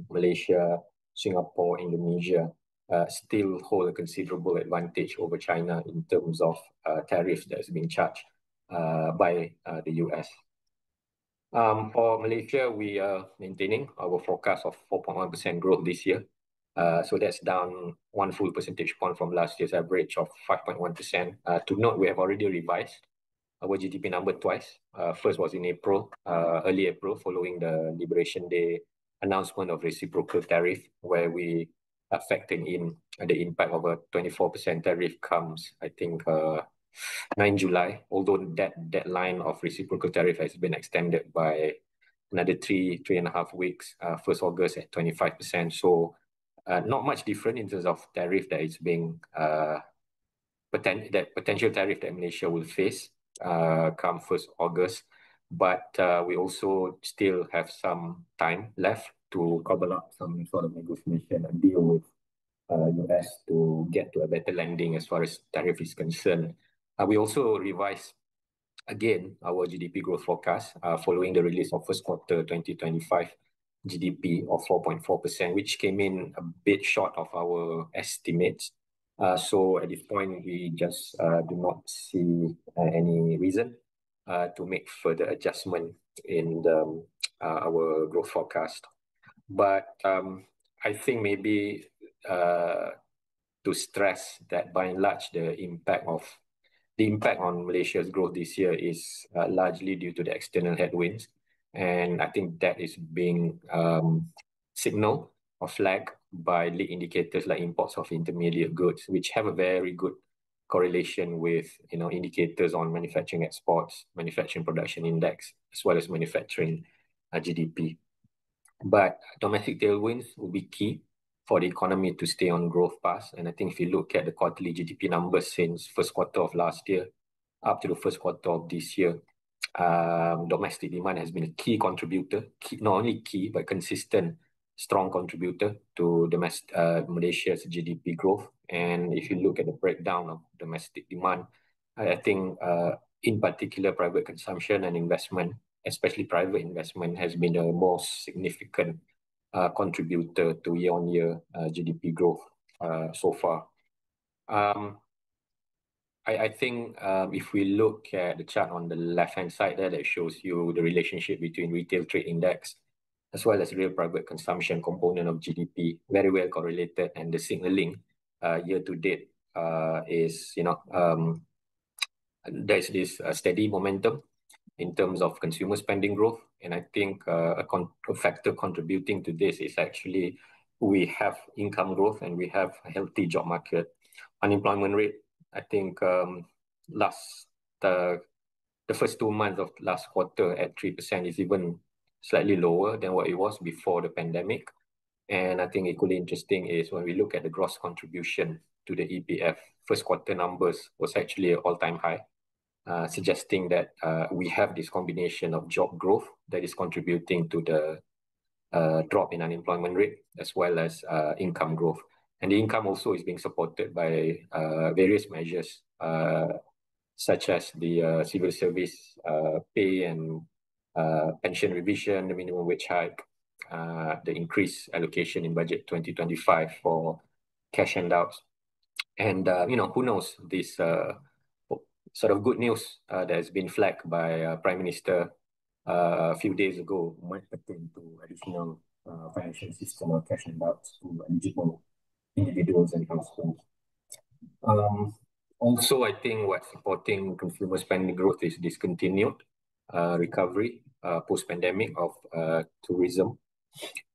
Malaysia, Singapore, Indonesia, still hold a considerable advantage over China in terms of tariffs that is being charged by the US. For Malaysia, we are maintaining our forecast of 4.1% growth this year. So that's down 1 full percentage point from last year's average of 5.1%. To note, we have already revised our GDP number twice. First was in April, early April, following the Liberation Day announcement of reciprocal tariff, where we factored in the impact of a 24% tariff comes, I think, 9 July, although that deadline of reciprocal tariff has been extended by another 3.5 weeks, 1st August at 25%. So not much different in terms of tariff that is being, potential tariff that Malaysia will face come 1st August. But we also still have some time left to cobble up some sort of negotiation and deal with US to get to a better landing as far as tariff is concerned. We also revised again our GDP growth forecast following the release of first quarter 2025 GDP of 4.4%, which came in a bit short of our estimates. So at this point, we just do not see any reason to make further adjustment in our growth forecast. But I think maybe to stress that by and large, the impact on Malaysia's growth this year is largely due to the external headwinds. And I think that is being signaled or flagged by lead indicators like imports of intermediate goods, which have a very good correlation with indicators on manufacturing exports, manufacturing production index, as well as manufacturing GDP. But domestic tailwinds will be key for the economy to stay on growth path. And I think if you look at the quarterly GDP numbers since first quarter of last year up to the first quarter of this year, domestic demand has been a key contributor, not only key, but consistent, strong contributor to Malaysia's GDP growth. And if you look at the breakdown of domestic demand, I think in particular private consumption and investment, especially private investment, has been the most significant contributor to year-on-year GDP growth so far. I think if we look at the chart on the left-hand side there, that shows you the relationship between retail trade index as well as real private consumption component of GDP, very well correlated, and the signaling year-to-date is, there's this steady momentum in terms of consumer spending growth. And I think a factor contributing to this is actually we have income growth and we have a healthy job market. Unemployment rate, I think the first 2 months of last quarter at 3% is even slightly lower than what it was before the pandemic. And I think equally interesting is when we look at the gross contribution to the EPF first quarter numbers was actually an all-time high, suggesting that we have this combination of job growth that is contributing to the drop in unemployment rate as well as income growth. And the income also is being supported by various measures, such as the civil service pay and pension revision, the minimum wage hike, the increased allocation in budget 2025 for cash handouts. And, who knows, this sort of good news that has been flagged by Prime Minister a few days ago might pertain to additional financial system or cash handouts to eligible individuals and households. Also, I think what's supporting consumer spending growth is discontinued recovery post-pandemic of tourism.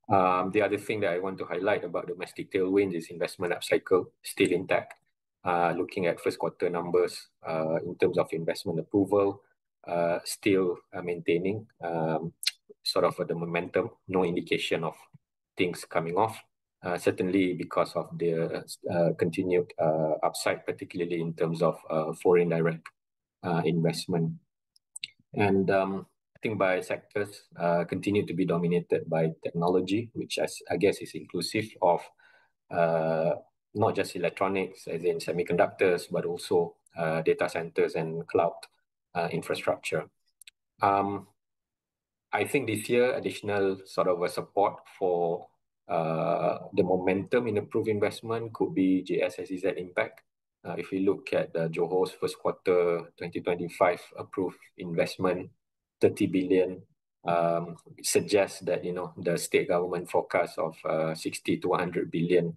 The other thing that I want to highlight about domestic tailwinds is investment upcycle still intact. Looking at first quarter numbers in terms of investment approval, still maintaining sort of the momentum, no indication of things coming off. Certainly because of the continued upside, particularly in terms of foreign direct investment. And I think by sectors continue to be dominated by technology, which I guess is inclusive of not just electronics, as in semiconductors, but also data centers and cloud infrastructure. I think this year, additional sort of a support for the momentum in approved investment could be JSSEZ impact. If we look at Johor's first quarter 2025 approved investment, 30 billion, it suggests that, the state government forecast of 60 to 100 billion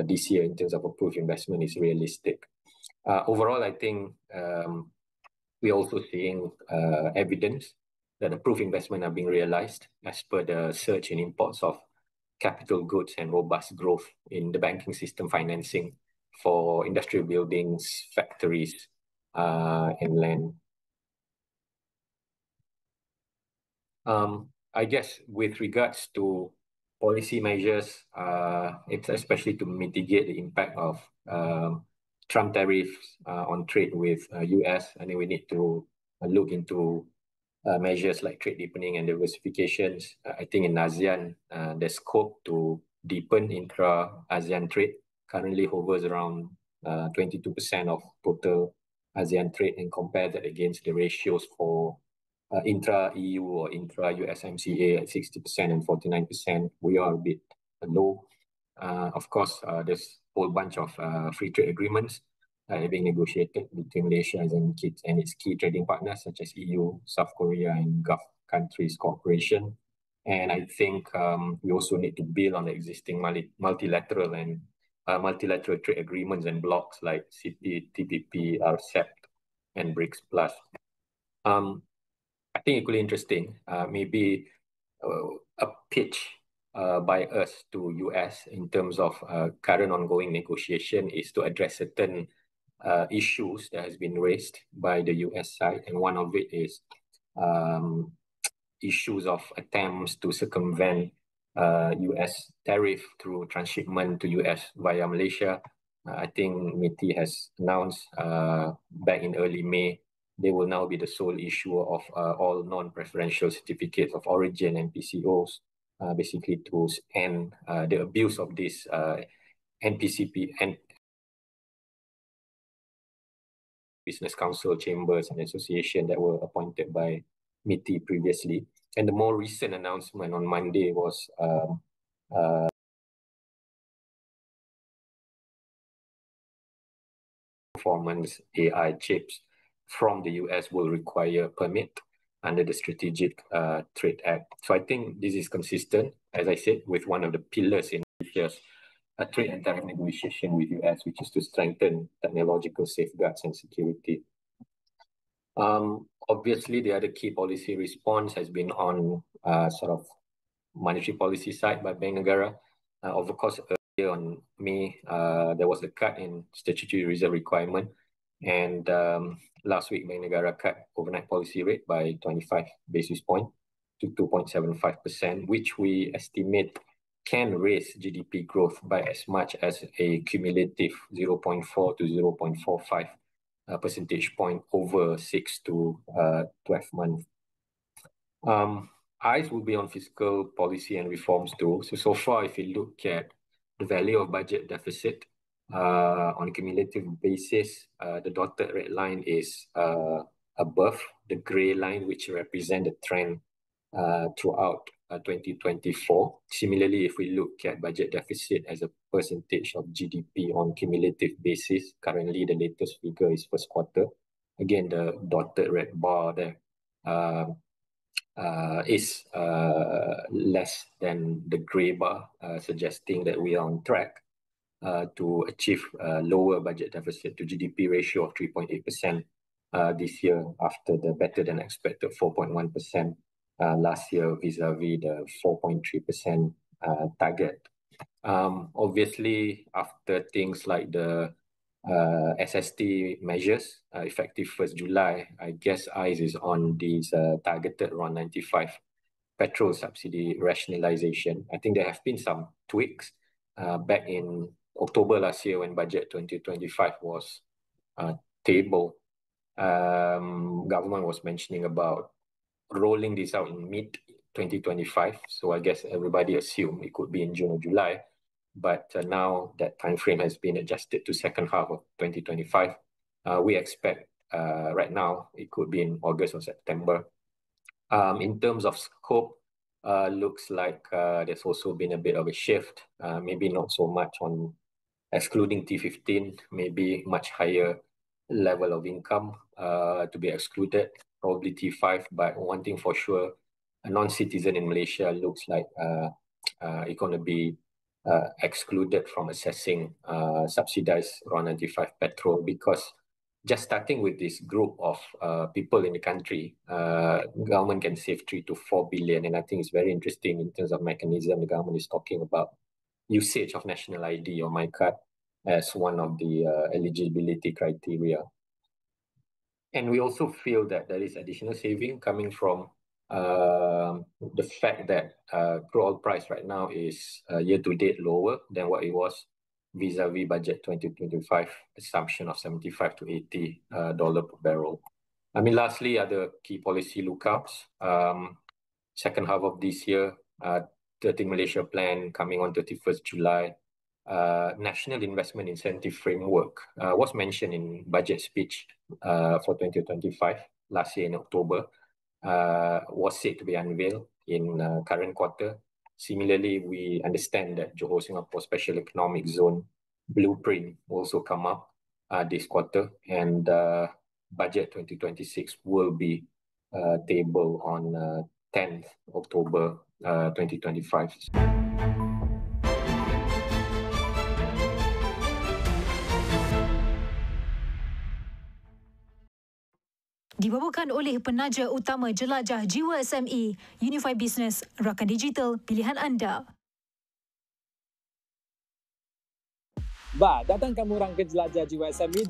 this year in terms of approved investment is realistic. Overall, I think we're also seeing evidence that approved investment are being realized as per the surge in imports of capital goods and robust growth in the banking system financing for industrial buildings, factories, and land. I guess with regards to policy measures, it's especially to mitigate the impact of Trump tariffs on trade with US, and then we need to look into measures like trade deepening and diversifications. I think in ASEAN, there's scope to deepen intra-ASEAN trade. Currently hovers around 22% of total ASEAN trade, and compare that against the ratios for intra-EU or intra-USMCA at 60% and 49%. We are a bit low. Of course, there's a whole bunch of free trade agreements being negotiated between Malaysia and its key trading partners such as EU, South Korea, and Gulf countries cooperation. And I think we also need to build on the existing multilateral trade agreements and blocks like CP, TPP, RCEP, and BRICS Plus. I think equally interesting, maybe a pitch by us to US in terms of current ongoing negotiation is to address certain issues that has been raised by the US side, and one of it is issues of attempts to circumvent US tariff through transshipment to US via Malaysia. I think MITI has announced back in early May they will now be the sole issuer of all non-preferential certificates of origin and PCOs, basically to end the abuse of this NPCP and Business Council chambers and association that were appointed by MITI previously. And the more recent announcement on Monday was performance AI chips from the US will require permit under the Strategic Trade Act. So I think this is consistent, as I said, with one of the pillars in Malaysia's trade and tariff negotiation with US, which is to strengthen technological safeguards and security. Obviously, the other key policy response has been on sort of monetary policy side by Bank Negara. Of course, earlier on May, there was a cut in statutory reserve requirement. And last week, Bank Negara cut overnight policy rate by 25 basis points to 2.75%, which we estimate can raise GDP growth by as much as a cumulative 0.4 to 0.45 percentage point over 6 to 12 months. Eyes will be on fiscal policy and reforms too. So far, if you look at the value of budget deficit on a cumulative basis, the dotted red line is above the grey line, which represent the trend throughout 2024. Similarly, if we look at budget deficit as a percentage of GDP on cumulative basis, currently the latest figure is first quarter. Again, the dotted red bar there is less than the grey bar, suggesting that we are on track to achieve a lower budget deficit to GDP ratio of 3.8% this year after the better than expected 4.1% last year vis-a-vis the 4.3% target. Obviously, after things like the SST measures effective 1st July, I guess eyes is on these targeted around 95 petrol subsidy rationalization. I think there have been some tweaks back in October last year when budget 2025 was tabled. Government was mentioning about rolling this out in mid-2025. So I guess everybody assumed it could be in June or July. But now that time frame has been adjusted to second half of 2025. We expect right now it could be in August or September. In terms of scope, looks like there's also been a bit of a shift, maybe not so much on excluding T15, maybe much higher level of income to be excluded, probably T5, but one thing for sure, a non-citizen in Malaysia looks like it's going to be excluded from assessing subsidized RON 95 petrol, because just starting with this group of people in the country, government can save 3 to 4 billion. And I think it's very interesting in terms of mechanism. The government is talking about usage of national ID or MyCard as one of the eligibility criteria. And we also feel that there is additional saving coming from the fact that crude oil price right now is year-to-date lower than what it was vis-a-vis budget 2025 assumption of 75 to $80 per barrel. I mean, lastly, other key policy lookouts. Second half of this year, 13 Malaysia Plan coming on 31st July. National Investment Incentive Framework was mentioned in budget speech for 2025 last year in October. Was said to be unveiled in current quarter. Similarly, we understand that Johor Singapore Special Economic Zone blueprint also come up this quarter, and budget 2026 will be tabled on 10th October 2025. Dibawakan oleh penaja utama Jelajah Jiwa SME, Unify Business, rakan digital pilihan anda. Ba, datang kamu orang ke Jelajah Jiwa SME